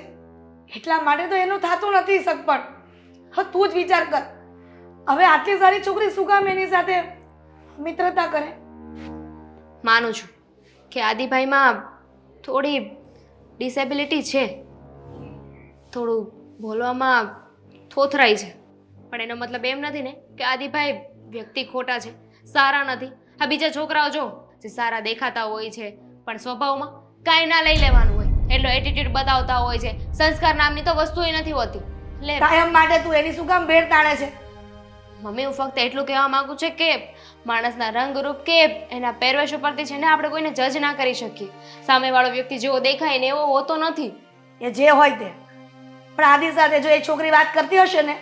એટલા માટે તો એનું થતું નથી સગપણ. હા, તું જ વિચાર કર. હવે આટલી સારી છોકરી શું કામ એની સાથે મિત્રતા કરે? માનું છું કે આદિભાઈમાં થોડી ડિસેબિલિટી છે, થોડું બોલવામાં થોથરાય છે, પણ એનો મતલબ એમ નથી ને કે આદિભાઈ વ્યક્તિ ખોટા છે, સારા નથી. આ બીજા છોકરાઓ જો જે સારા દેખાતા હોય છે પણ સ્વભાવમાં કાંઈ ના લઈ લેવાનું હોય, એટલો એટીટ્યુડ બતાવતા હોય છે, સંસ્કાર નામની તો વસ્તુ નથી હોતી. લે કાયમ માટે તું એની શું કામ ભેળ તાણે છે? મમ્મી, હું ફક્ત એટલું કહેવા માંગુ છું કે માણસના રંગ રૂપ કે એના પહેરવેશ ઉપરથી છે ને આપણે કોઈને જજ ના કરી શકીએ. સામેવાળો વ્યક્તિ જેવો દેખાય ને એવો હોતો નથી. એ જે હોય તે, પણ આદિ સાથે જો એ છોકરી વાત કરતી હશે ને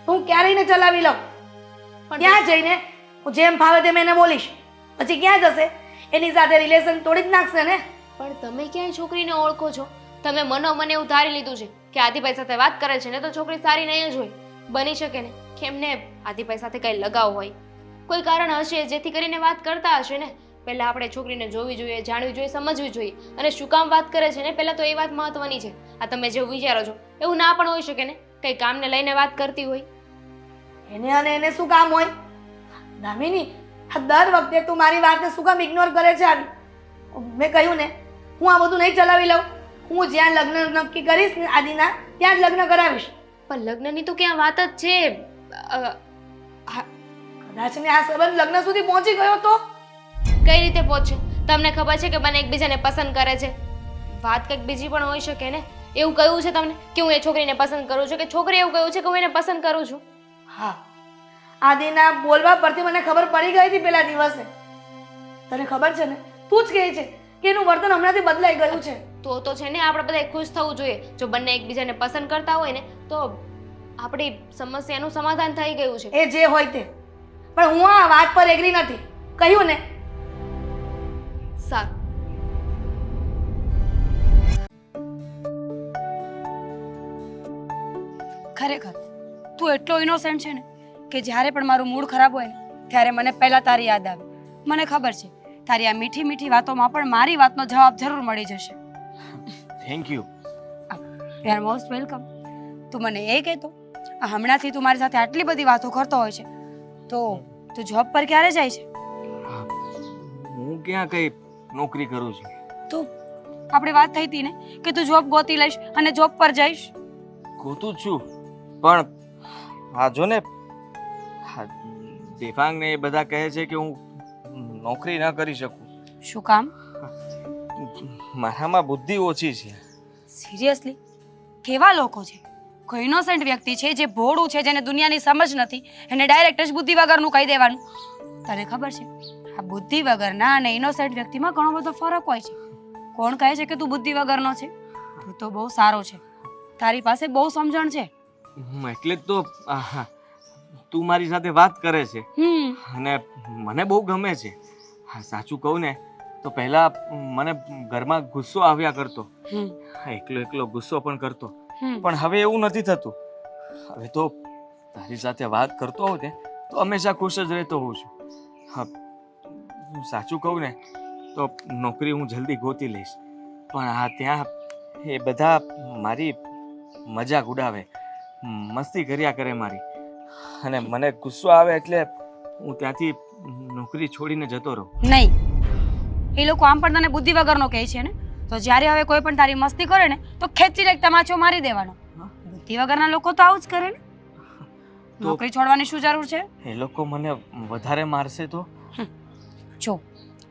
હું ક્યારેય ને ચલાવી લઉં. પણ ત્યાં જઈને હું જેમ ફાવે તેમ એને બોલીશ, પછી ક્યાં જશે? એની સાથે રિલેશન તોડી જ નાખશે ને. પણ તમે ક્યાંય છોકરીને ઓળખો છો તમે મનોમન એવું ધારી લીધું છે કે આદિભાઈ સાથે વાત કરે છે ને તો છોકરી સારી નહીં જ હોય. બની શકે ને કે એમને આદિભાઈ સાથે કંઈ લગાવ હોય, કોઈ કારણ હશે જેથી કરીને વાત કરતા હશે ને. પહેલાં આપણે છોકરીને જોવી જોઈએ, જાણવી જોઈએ, સમજવી જોઈએ. અને શું કામ વાત કરે છે ને પહેલાં તો એ વાત મહત્વની છે. આ તમે જેવું વિચારો છો એવું ના પણ હોઈ શકે ને, કંઈ કામને લઈને વાત કરતી હોય. એને અને એને શું કામ હોય? દામિની, આ દર વખતે તું મારી વાતને શું કામ ઇગ્નોર કરે છે? મેં કહ્યું ને, હું આ બધું નહીં ચલાવી લઉં. હું જ્યાં લગ્ન નક્કી કરીશ ને આદિના, ત્યાં જ લગ્ન કરાવીશ. પણ લગ્નની તો ક્યાં વાત જ છે. કદાચ ને આ સંબંધ લગ્ન સુધી પહોંચી ગયો તો? કઈ રીતે પહોંચે? તમને ખબર છે કે બંને એકબીજાને પસંદ કરે છે. વાત કંઈક બીજી પણ હોઈ શકે ને. એવું કહ્યું છે તમને કે હું એ છોકરીને પસંદ કરું છું, કે છોકરી એવું કહ્યું છે કે હું એને પસંદ કરું છું? હા, આદિના બોલવા પરથી મને ખબર પડી ગઈ હતી પેલા દિવસે. તને ખબર છે ને, તું જ કહે છે કે એનું વર્તન હમણાંથી બદલાઈ ગયું છે. તો છે ને આપણે બધા ખુશ થવું જોઈએ. જો બંને એકબીજાને પસંદ કરતા હોય ને તો આપણી સમસ્યાનું સમાધાન થઈ ગયું છે. એ જે હોય તે, પણ હું આ વાત પર એગ્રી નથી. કહ્યું ને. સારું. ખરેખર તું એટલો ઇનોસેન્ટ છે ને કે જ્યારે પણ મારું મૂડ ખરાબ હોય ને ત્યારે મને પહેલાં તારી યાદ આવે. મને ખબર છે તારી આ મીઠી મીઠી વાતોમાં પણ મારી વાતનો જવાબ જરૂર મળી જશે. Thank you. You are most welcome. તું મને એ કહેતો, આ હમણાંથી તું મારી સાથે આટલી બધી વાતો કરતો હોય છે તો તું જોબ પર ક્યારે જાય છે? હું ક્યાં કઈ નોકરી કરું છું. તો આપણે વાત થઈ હતી ને કે તું જોબ ગોતી લઈશ અને જોબ પર જઈશ. ગોતું જ છું, પણ હા જો ને, દેવાંગ ને એ બધા કહે છે કે હું નોકરી ન કરી શકું. શું કામ? મારામાં બુદ્ધિ ઓછી છે. સિરિયસલી? કેવા લોકો છે? કોઈ ઇનોસેન્ટ વ્યક્તિ છે જે ભોળું છે, જેને દુનિયાની સમજ નથી, એને ડાયરેક્ટ જ બુદ્ધિ વગરનું કહી દેવાનું. તને ખબર છે આ બુદ્ધિ વગરના અને ઇનોસેન્ટ વ્યક્તિમાં ઘણો બધો ફરક હોય છે. કોણ કહે છે કે તું બુદ્ધિ વગરનો છે? તું તો બહુ સારો છે, તારી પાસે બહુ સમજણ છે. એટલે જ તો તું મારી સાથે વાત કરે છે અને મને બહુ ગમે છે. સાચું કહું ને તો પહેલા મને ઘરમાં ગુસ્સો આવ્યા કરતો, એકલો એકલો ગુસ્સો પણ કરતો, પણ હવે એવું નથી થતું. હવે તો તારી સાથે વાત કરતો હોઉં ને તો હંમેશા ખુશ જ રહેતો હોઉં છું. હા, સાચું કહું ને તો નોકરી હું જલ્દી ગોતી લઈશ, પણ હા ત્યાં એ બધા મારી મજાક ઉડાવે, મસ્તી કર્યા કરે મારી, અને મને ગુસ્સો આવે એટલે હું ત્યાંથી નોકરી છોડીને જતો રહું. નહીં, એ લોકો આમ પણ તને બુદ્ધિ વગરનો કહે છે ને, તો જ્યારે હવે કોઈ પણ તારી મસ્તી કરે ને તો ખેંચીને એક તમાચો મારી દેવાનો. બુદ્ધિ વગરના લોકો તો આવું જ કરે ને. નોકરી છોડવાની શું જરૂર છે? એ લોકો મને વધારે મારશે તો? જો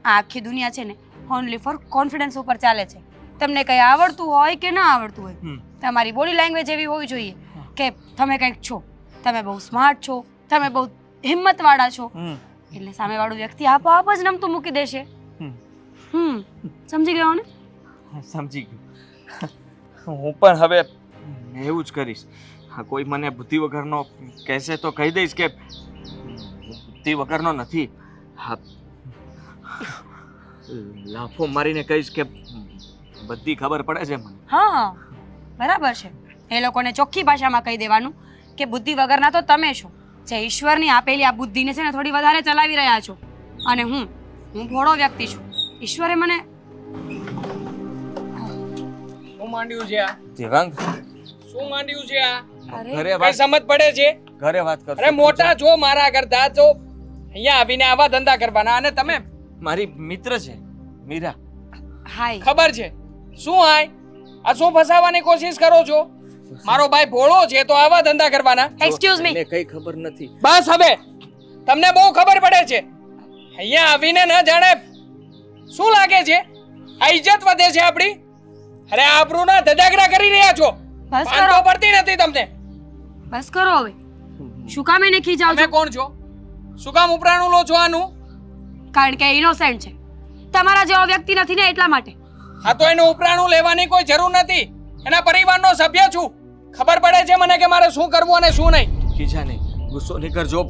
આ આખી દુનિયા છે ને ઓનલી ફોર કોન્ફિડન્સ ઉપર ચાલે છે. તમને કંઈ આવડતું હોય કે ના આવડતું હોય, તમારી બોડી લેંગ્વેજ એવી હોવી જોઈએ કે તમે કંઈક છો, તમે બહુ સ્માર્ટ છો, તમે બહુ હિંમતવાળા છો, એટલે સામેવાળું વ્યક્તિ આપોઆપ જ નમતું મૂકી દેશે. સમજી ગયો ને? સમજી ગયો. હું પણ હવે એવું જ કરીશ. હા, કોઈ મને બુદ્ધિ વગરનો કહેશે તો કહી દઈશ કે બુદ્ધિ વગરનો નથી. હા, લાફો મારીને કહીશ કે બધી ખબર પડે છે મને. હા, બરાબર છે. એ લોકોને ચોખ્ખી ભાષામાં કહી દેવાનું કે બુદ્ધિ વગરના તો તમે છો, જે ઈશ્વરની આપેલી આ બુદ્ધિને છે ને થોડી વધારે ચલાવી રહ્યા છો, અને હું ભોળો વ્યક્તિ છું. ઈશ્વરે મને શું માંડ્યું છે આ? દેવાંગ, શું માંડ્યું છે આ? ઘરે કઈ વાત સમજ પડે છે? ઘરે વાત કર. અરે મોટા છો મારા કરતા, તો અહીંયા આવીને આવા ધંધા કરવાના. અને તમે મારી મિત્ર છે મીરા. હાય. ખબર છે શું હાય? આ શું ફસાવાની કોશિશ કરો છો? મારો ભાઈ ભોળો છે તો આવા ધંધા કરવાના? Excuse me. એને કઈ ખબર નથી. બસ હવે તમને બહુ ખબર પડે છે. અહીંયા આવીને ન જાણે શું લાગે છે આ ઇજ્જત વધે છે આપણી. અરે આબરૂના ધજાગરા કરી રહ્યા છો. બસ ભાન કરો, તો પડતી નથી તમને. બસ કરો હવે. શું કામ એને ખીજાવ તમે છો? કોણ છો? શું કામ ઉપરાણું લો છો આનું? કારણ કે ઇનોસેન્ટ છે. તમારા જેવો વ્યક્તિ નથી ને એટલા માટે. આ તો એનું ઉપરાણું લેવાની કોઈ જરૂર નથી. એના પરિવારનો સભ્ય છું. ખબર પડે છે મને કે મારે શું કરવું અને શું નહીં. ખીજા નહીં, ગુસ્સો નહીં કરજો.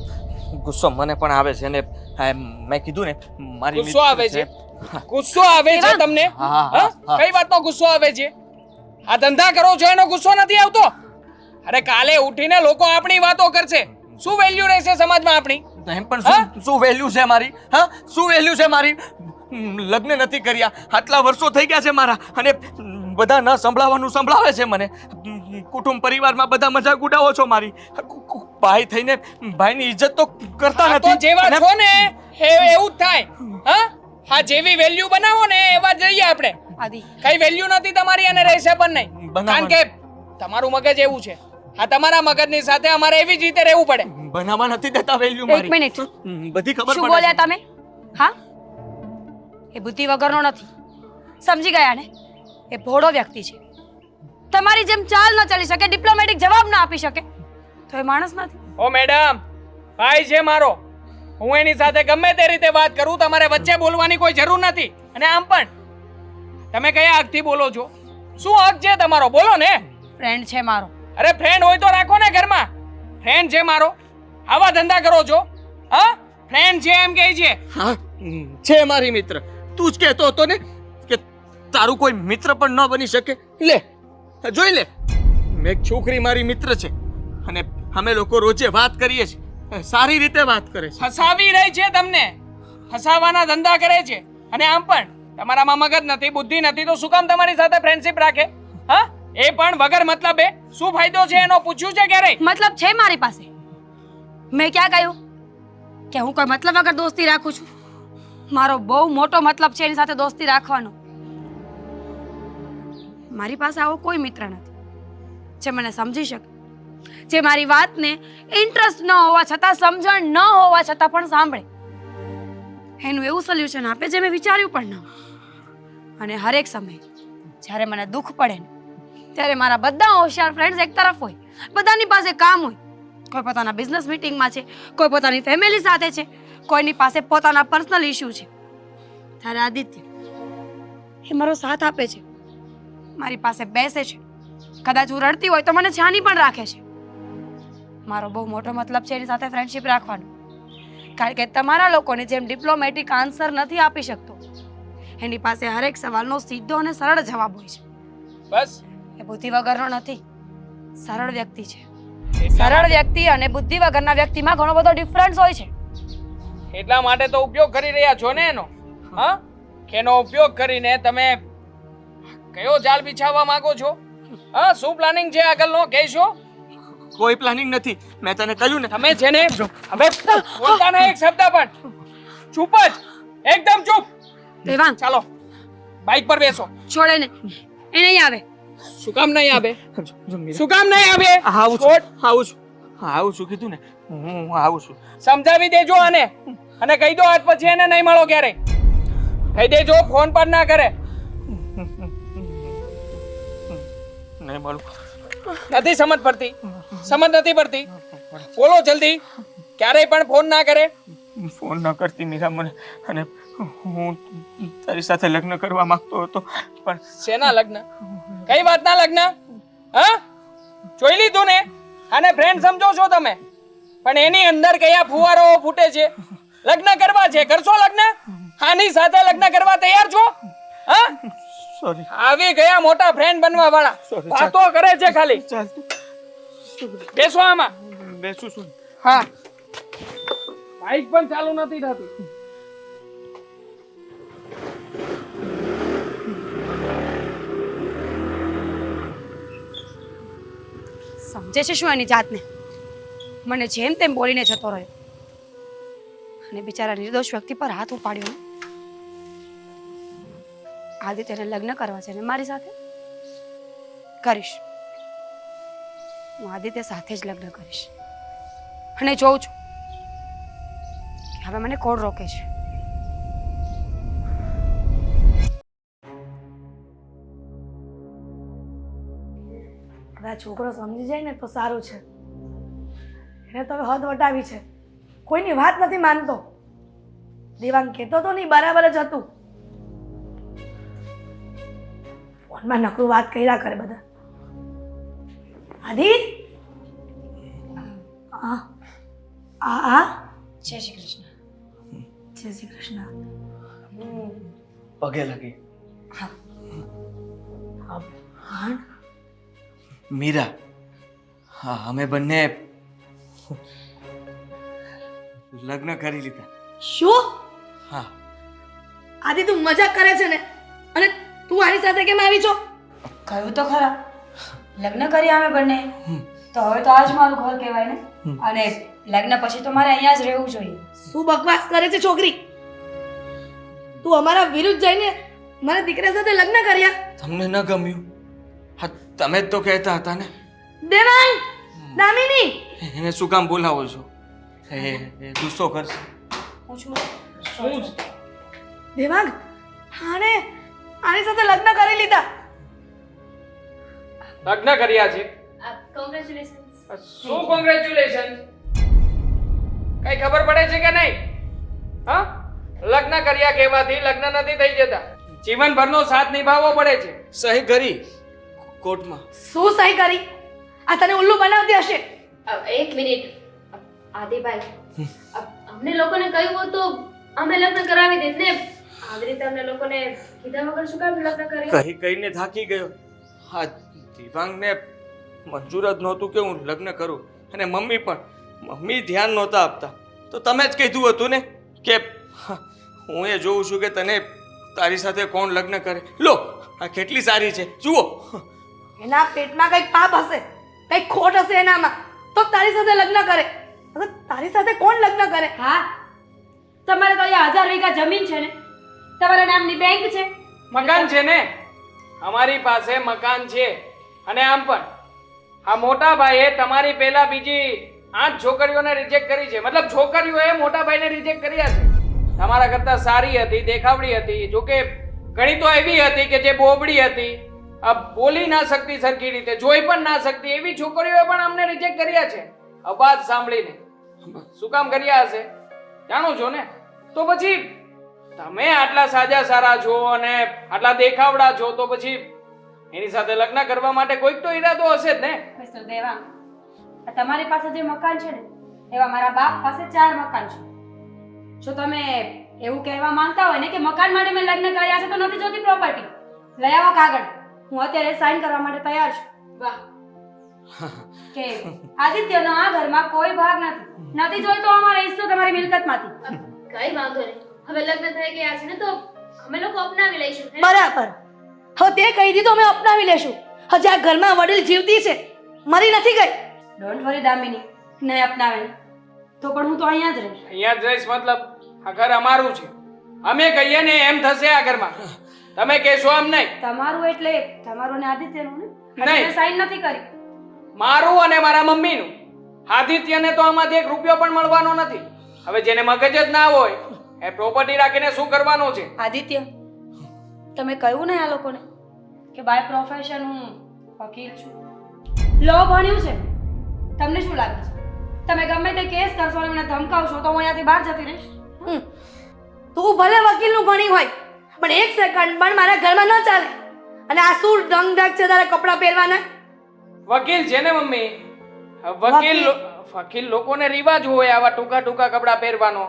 ગુસ્સો મને પણ આવે છે અને મેં કીધું ને મારી ગુસ્સો આવે છે? ગુસ્સો આવે છે તમને? હા, હા, હા. કઈ વાતનો ગુસ્સો આવે છે? આ ધંધા કરો છો એનો ગુસ્સો નથી આવતો? અરે કાલે ઉઠીને લોકો આપણી વાતો કરશે, શું વેલ્યુ રહેશે સમાજમાં આપણી? એમ પણ શું વેલ્યુ છે મારી? હા, શું વેલ્યુ છે મારી? લગ્ન નથી કર્યા, આટલા વર્ષો થઈ ગયા છે મારા, અને બધા ન સંભળાવવાનું સંભળાવે છે મને. કુટુંબ પરિવારમાં બધા મજાક ઉડાવો છો મારી. ભાઈ થઈને ભાઈની ઇજ્જત તો કરતા આ તો નથી. જેવા અને છો ને એવું જ થાય. હા, હા, જેવી વેલ્યુ બનાવો ને એવા જ રહીએ આપણે. આદિ કઈ વેલ્યુ નથી તમારી અને રહેશે પણ નહીં. કારણ કે તમારું મગજ એવું છે. હા, તમારા મગજની સાથે અમારે એવી જ રીતે રહેવું પડે. બનાવવા નથી દેતા વેલ્યુ એક મારી. મિનિટ, બધી ખબર શું પડે બોલ્યા છે. તમે? હા, એ બુદ્ધિ વગરનો નથી, સમજી ગયા ને? એ ભોળો વ્યક્તિ છે. તમારી જેમ ચાલ ન ચાલી શકે, ડિપ્લોમેટિક જવાબ ના આપી શકે, તો એ માણસ નથી. ઓ મેડમ, ભાઈ છે મારો, હું એની સાથે ગમે તે રીતે વાત કરું, તમારે વચ્ચે બોલવાની કોઈ જરૂર નથી. અને આમ પણ તમે કયા હકથી બોલો છો? શું હક છે તમારો? બોલો ને. ફ્રેન્ડ છે મારો. અરે ફ્રેન્ડ હોય તો રાખો ને ઘરમાં. ફ્રેન્ડ છે મારો, આવા ધંધા કરો છો? હા, ફ્રેન્ડ છે એમ કહે છે. હા, છે મારી મિત્ર. તું જ કહેતો હતો ને કે તારું કોઈ મિત્ર પણ ન બની શકે. લે, જોઈ લે, એક છોકરી મારી મિત્ર છે, અને અમે લોકો રોજે વાત કરીએ છીએ. સારી રીતે વાત કરે છે. ફસાવી રહી છે તમને, ફસાવાના ધંધા કરે છે. અને આમ પણ તમારામાં મગજ નથી, બુદ્ધિ નથી, તો શું કામ તમારી સાથે ફ્રેન્ડશિપ રાખે? હા, એ પણ વગર મતલબે. શું ફાયદો છે એનો પૂછ્યું છે ક્યારેય? મતલબ છે મારી પાસે. મેં ક્યાં કહ્યું કે હું કોઈ મતલબ વગર દોસ્તી રાખું છું? મારો બહુ મોટો મતલબ છે એની સાથે દોસ્તી રાખવાનો. મારી પાસે આવો કોઈ મિત્ર નથી જે મને સમજી શકે, જે મારી વાતને ઇન્ટરેસ્ટ ન હોવા છતાં, સમજણ ન હોવા છતાં પણ સાંભળે, એનું એવું સોલ્યુશન આપે જે મેં વિચાર્યું પણ ન હોય. અને હરેક સમયે જ્યારે મને દુઃખ પડે ને, ત્યારે મારા બધા હોશિયાર ફ્રેન્ડ્સ એક તરફ હોય, બધાની પાસે કામ હોય. કોઈ પોતાના બિઝનેસ મીટિંગમાં છે, કોઈ પોતાની ફેમિલી સાથે છે, કોઈની પાસે પોતાના પર્સનલ ઇશ્યુ છે. ત્યારે આદિત્ય એ મારો સાથ આપે છે, મારી પાસે બેસે છે. કદાચ હું રડતી હોય તો મને છાની પણ રાખે છે. મારો બહુ મોટો મતલબ છે એની સાથે ફ્રેન્ડશિપ રાખવાનો. કારણ કે તમારા લોકોને જેમ ડિપ્લોમેટિક આન્સર નથી આપી શકતો, એની પાસે હરેક સવાલનો સીધો અને સરળ જવાબ હોય છે. બસ એ બુદ્ધિ વગરનો નથી, સરળ વ્યક્તિ છે. સરળ વ્યક્તિ અને બુદ્ધિ વગરના વ્યક્તિમાં ઘણો બધો ડિફરન્સ હોય છે. એટલા માટે તો ઉપયોગ કરી રહ્યા છો ને એનો. હા, કે એનો ઉપયોગ કરીને તમે કયો જાળ બિછાવવા માંગો છો? હા, શું પ્લાનિંગ છે આગળનો કહેશો? કોઈ પ્લાનિંગ નથી, મેં તને કહ્યું ને. તમે છે ને હવે બોલતા નહીં એક શબ્દ પણ. ચૂપ જ, એકદમ ચૂપ. દેવાંગ, ચાલો બાઇક પર બેસો. છોડે ને, એ નહીં આવે. શું કામ નહીં આવે? જો મીરા, શું કામ નહીં આવે? આવું છોડ. છું, આવું છું, આવું છું કીધું ને, હું આવું છું. સમજાવી દેજો આને, અને કહી દો આજ પછી એને નહીં મળો ક્યારે. કહી દેજો ફોન પર ના કરે. નહીં મળું. નથી સમજ પડતી? સમજ નથી પડતી? બોલો જલ્દી. ક્યારેય પણ ફોન ના કરે. ફોન ન કરતી મીરા મને, અને હું તારી સાથે લગ્ન કરવા માંગતો હતો, પણ શેના લગ્ન? કઈ વાતના લગ્ન? હા, જોઈ લીધું ને? આને ફ્રેન્ડ સમજો છો તમે, પણ એની અંદર કયા ફુવારો ફૂટે છે. લગ્ન કરવા છે, કરશો લગ્ન? આની સાથે લગ્ન કરવા તૈયાર છો? હા, સોરી. આવી ગયા મોટા ફ્રેન્ડ બનવા વાળા. Sorry, વાતો કરે છે ખાલી. ચાલ, બેસો આમાં. બેસું છું. હા, બાઈક પણ ચાલુ નથી થતી. સમજે છે શું એની જાતને? મને જેમ તેમ બોલીને જતો રહ્યો, અને બિચારા નિર્દોષ વ્યક્તિ પર હાથ ઉપાડ્યો. આદિત્યને લગ્ન કરવા છે ને મારી સાથે? કરીશ. હું આદિત્ય સાથે જ લગ્ન કરીશ. અને જોઉં છું કે હવે મને કોણ રોકે છે. હવે આ છોકરો સમજી જાય ને તો સારું છે. એને તો હવે હદ વટાવી છે, કોઈની વાત નથી માનતો. દેવાંગ કહેતો તો નહીં, બરાબર જ હતું. ફોનમાં નકરું વાત કર્યા કરે બધા. આદિ, આ આ જય શ્રી કૃષ્ણ. જય શ્રી કૃષ્ણ. પગે લાગી. હા, મીરા, હા, અમે બંને લગ્ન કરી લીધા. શું? હા. આદિ તું મજાક કરે છે ને? અને તું આની સાથે કેમ આવી છો? કહ્યું તો ખરા લગ્ન કર્યા અમે બંને, તો હવે તો આજ મારું ઘર કહેવાય ને. અને લગ્ન પછી તો મારે અહીંયા જ રહેવું જોઈએ. શું બકવાસ કરે છે છોકરી? તું અમારા વિરુદ્ધ જઈને મારા દીકરા સાથે લગ્ન કર્યા? તમને ન ગમ્યું? હા, તમે જ તો કહેતા હતા ને. દેવાંગ, દામિની, એને શું કામ બોલાવો છો? એ ગુસ્સો કરશે. હું છું શું છે? દેવાંગ, આની સાથે લગ્ન કરી લીધા. લગ્ન કર્યા છે? કોંગ્રેચ્યુલેશન્સ. શું કોંગ્રેચ્યુલેશન? કઈ ખબર પડે છે કે નહીં? હા, લગ્ન કર્યા કહેવાથી લગ્ન નથી થઈ જતા. જીવનભરનો સાથ નિભાવવો પડે છે. સહી કરી કોર્ટમાં. શું સહી કરી? આ તને ઉલ્લુ બનાવતી હશે. એક મિનિટ આદિભાઈ, અમને લોકોને કહ્યું હોત તો અમે લગ્ન કરાવી દેત ને. આવી રીતે અમને લોકોને કીધા વગર શું કામ લગ્ન કર્યું? કહીને થાકી ગયો. હા, દિવાંગને મંજૂર જ નહોતું કે હું લગ્ન કરું, અને મમ્મી ધ્યાન નહોતા આપતા. તો તમે જ કીધું હતું ને કે હું એ જોઉં છું કે તને તારી સાથે કોણ લગ્ન કરે. લો, આ કેટલી સારી છે, જુઓ. એના પેટમાં કંઈક પાપ હશે, કંઈક ખોટ હશે એનામાં, તો તારી સાથે લગ્ન કરે. અગર તારી સાથે કોણ લગ્ન કરે? હા, તમારે તો અહીંયા 1000 વીઘા જમીન છે ને, તમારા નામની બેંક છે. મકાન છે ને, અમારી પાસે મકાન છે. અને આમ પણ આ મોટા ભાઈએ તમારી પહેલા બીજી 8 છોકરીઓને રિજેક્ટ કરી છે. મતલબ છોકરીઓએ મોટા ભાઈને રિજેક્ટ કર્યા છે. તમારા કરતા સારી હતી, દેખાવડી હતી, જોકે ઘણી તો એવી હતી કે જે બોબડી હતી, બોલી ના શકતી સરખી રીતે, જોઈ પણ ના શકતી, એવી છોકરીઓએ પણ અમને રિજેક્ટ કર્યા છે. અવાજ સાંભળીને શું કામ કર્યા હશે જાણો છો ને? તો પછી તમે આટલા સાજા સારા છો અને આટલા દેખાવડા છો, તો પછી એની સાથે લગ્ન કરવા માટે કોઈક તો ઈરાદો હશે જ ને. મિસ્ટર દેવાંગ, આ તમારી પાસે જે મકાન છે ને, એવા મારા બાપ પાસે 4 મકાન છે. જો તમે એવું કહેવા માંગતા હોય ને કે મકાન માટે મેં લગ્ન કર્યા છે તો નથી જોતી પ્રોપર્ટી, લઈ આવો કાગળ. હું અત્યારે સાઈન કરવા માટે તૈયાર છું. વાહ, કે આદિત્યનો આ ઘરમાં કોઈ ભાગ નથી જોઈતો અમારો હિસ્સો તમારી મિલકતમાંથી. કઈ વાંધો નહીં. હવે લગ્ન થઈ ગયા છે ને તો અમે લોકો અપનાવી લઈશું. બરાબર. હવે તે કહી દીધું, અમે અપનાવી લેશું. હજી આ ઘરમાં વડીલ જીવતી છે, મરી નથી ગઈ. ડોન્ટ વરી દામિની, નહીં અપનાવે તો પણ હું તો અહીંયા જ રહીશ. અહીંયા જ રહીશ મતલબ? આ ઘર અમારું છે, અમે કહીએ ને એમ થશે આ ઘરમાં. તમે કહેશો એમ નહીં. તમારું એટલે તમારું ને આદિત્યનું ને? નહીં. મેં સાઈન નથી કરી. મારું અને મારા મમ્મીનું. આદિત્યને તો આમાંથી 1 રૂપિયો પણ મળવાનો નથી. હવે જેને મગજ જ ના હોય એ પ્રોપર્ટી રાખીને શું કરવાનું છે? આદિત્ય, તમે કહ્યું ને આ લોકોને કે બાય પ્રોફેશન હું વકીલ છું, લો ભણ્યું છે. તમને શું લાગે છે તમે ગમે તે કેસ કરશો અને મને ધમકાવશો તો હું અહીંયાથી બહાર જતી રહીશ? તું ભલે વકીલનું ભણી હોય, પણ 1 સેકન્ડ પણ મારા ઘરમાં ન ચાલે. અને આ શું ઢંગ ઢાક છે તારા કપડાં પહેરવાના? વકીલ છે ને મમ્મી. વકીલ લોકોને રિવાજ હોય આવા ટૂંકા ટૂંકા કપડાં પહેરવાનો,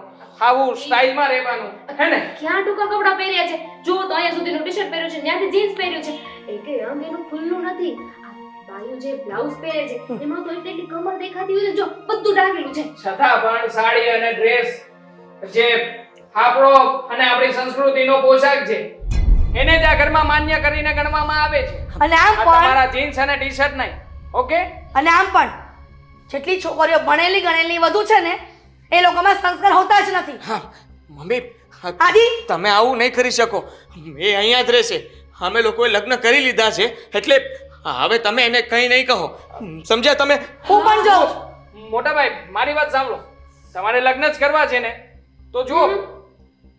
આવું સ્ટાઇલમાં રહેવાનું, હે ને? ક્યાં ટૂંકા કપડાં પહેર્યા છે? જુઓ તો અહીંયા સુધીનું ટી-શર્ટ પહેર્યું છે, ત્યાંથી જીન્સ પહેર્યું છે. એકે અંગ એનું ખુલ્લું નથી. આ બાયું જે બ્લાઉઝ પહેરે છે એમાં તો એટલી કમર દેખાતી હોય છે, જો બધું ઢાંકેલું છે. છતાં પણ સાડી અને ડ્રેસ જે આપણો અને આપણી સંસ્કૃતિનો પોશાક છે એને જ આ ઘરમાં માન્ય કરીને ગણવામાં આવે છે. અને આમ આ પણ તમારા જીન્સ અને ટી-શર્ટ નહીં. ઓકે? અને આમ પણ જેટલી છોકરીઓ ભણેલી ગણેલી વધુ છે ને, એ લોકોમાં સંસ્કાર હોતા જ નથી. હા મમ્મી, આદિ, તમે આવું નહીં કરી શકો. એ અહીંયા જ રહેશે. અમે લોકોએ લગ્ન કરી લીધા છે, એટલે હવે તમે એને કંઈ નહીં કહો, સમજ્યા તમે? હું પણ જોઉં છું. મોટા ભાઈ મારી વાત સાંભળો. તમારે લગ્ન જ કરવા છે ને તો જુઓ.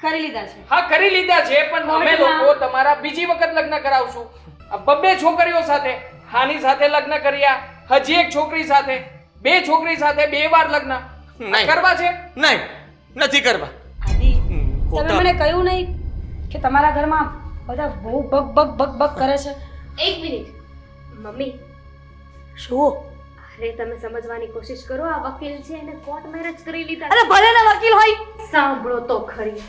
કરી લીધા છે. હા, કરી લીધા છે, પણ અમે લોકો તમારા બીજી વખત લગ્ન કરાવશું. આ 2 છોકરીઓ સાથે, હાની સાથે લગ્ન કર્યા, હજી 1 છોકરી સાથે, 2 છોકરી સાથે 2 વાર લગ્ન નહીં. કરવા છે? નહીં, નથી કરવા. આદિ, તમે ખોટા. મને કહ્યું નહીં કે તમારા ઘરમાં બધા બહુ બક બક બક બક કરે છે? એક મિનિટ મમ્મી, શું? અરે તમે સમજવાની કોશિશ કરો. આ વકીલ છે એને કોર્ટ મેરેજ કરી લીધા. અરે ભલે ને વકીલ હોય, સાંભળો તો ખરી.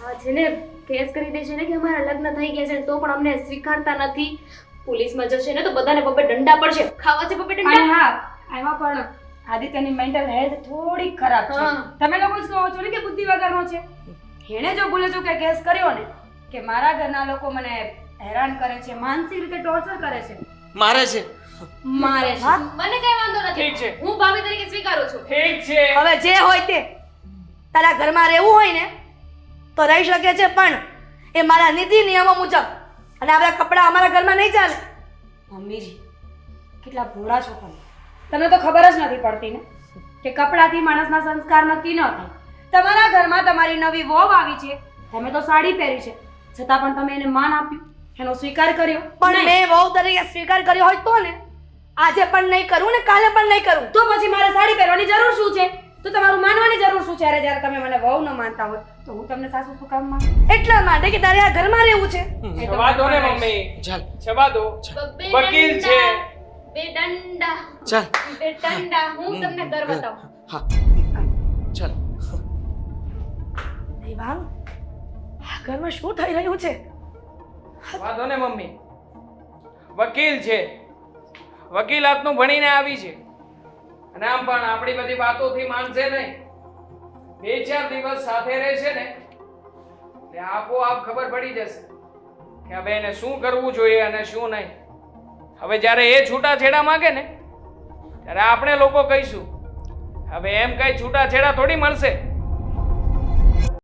આ છે ને કેસ કરી દે છે ને કે અમારા લગ્ન થઈ ગયા છે તો પણ અમને સ્વીકારતા નથી. પોલીસમાં જશે ને તો બધાને પપ્પે ડંડા પડશે ખાવા છે પપ્પે અને ડંડા હા એમાં પણ આદિત્યની મેન્ટલ હેલ્થ થોડી ખરાબ છે હા. તમે લોકો જ કહો છો ને કે બુદ્ધિ વગરનો છે એણે જો ભૂલે જો કે કેસ કર્યો ને કે મારા ઘરના લોકો મને હેરાન કરે છે માનસિક રીતે ટોર્ચર કરે છે મારે છે મારે છે હા? મને કઈ વાંધો ઠીક છે. નથી હું ભાભી તરીકે સ્વીકારું છું ઠીક છે હવે જે હોય તે તારા ઘરમાં રહેવું હોય ને તો રહી શકે છે, પણ એ મારા નીતિ નિયમો મુજબ. અને આ બધા કપડાં અમારા ઘરમાં નહીં ચાલે. મમ્મીજી કેટલા ભોળા છો તમે તમને તો ખબર જ નથી પડતી ને કે કપડાથી માણસના સંસ્કાર નક્કી ન થાય. તમારા ઘરમાં તમારી નવી વહુ આવી છે, તમે તો સાડી પહેરી છે, છતાં પણ તમે એને માન આપ્યું, એનો સ્વીકાર કર્યો. પણ મેં વહુ તરીકે સ્વીકાર કર્યો હોય તો ને આજે પણ નહીં કરું ને કાલે પણ નહીં કરું. તો પછી મારે સાડી પહેરવાની જરૂર શું છે? તો તમારું માનવાની જરૂર શું છે? જ્યારે તમે મને વહુ ન માનતા હોય તો હું તમને સાસુ શું કામ માનું? એટલા માટે કે તારે આ ઘરમાં રહેવું છે. એ તો જવા દો ને મને મમ્મી ચાલ જવા દો બે વકીલ ડંડા, છે. બે ડંડા ચાલ બે ડંડા હું તમને ઘર બતાવું હા ચાલ દેવાંગ, આ ઘરમાં શું થઈ રહ્યું છે? જવા દો ને મમ્મી વકીલ છે વકીલાતનું ભણીને આવી છે અને આમ પણ આપણી બધી વાતોથી માનશે નહીં. 2-4 દિવસ સાથે રહેશે ને એટલે આપોઆપ ખબર પડી જશે કે હવે એને શું કરવું જોઈએ અને શું નહીં. હવે જ્યારે એ છૂટાછેડા માંગે ને ત્યારે આપણે લોકો કહીશું હવે એમ કઈ છૂટાછેડા થોડી મળશે.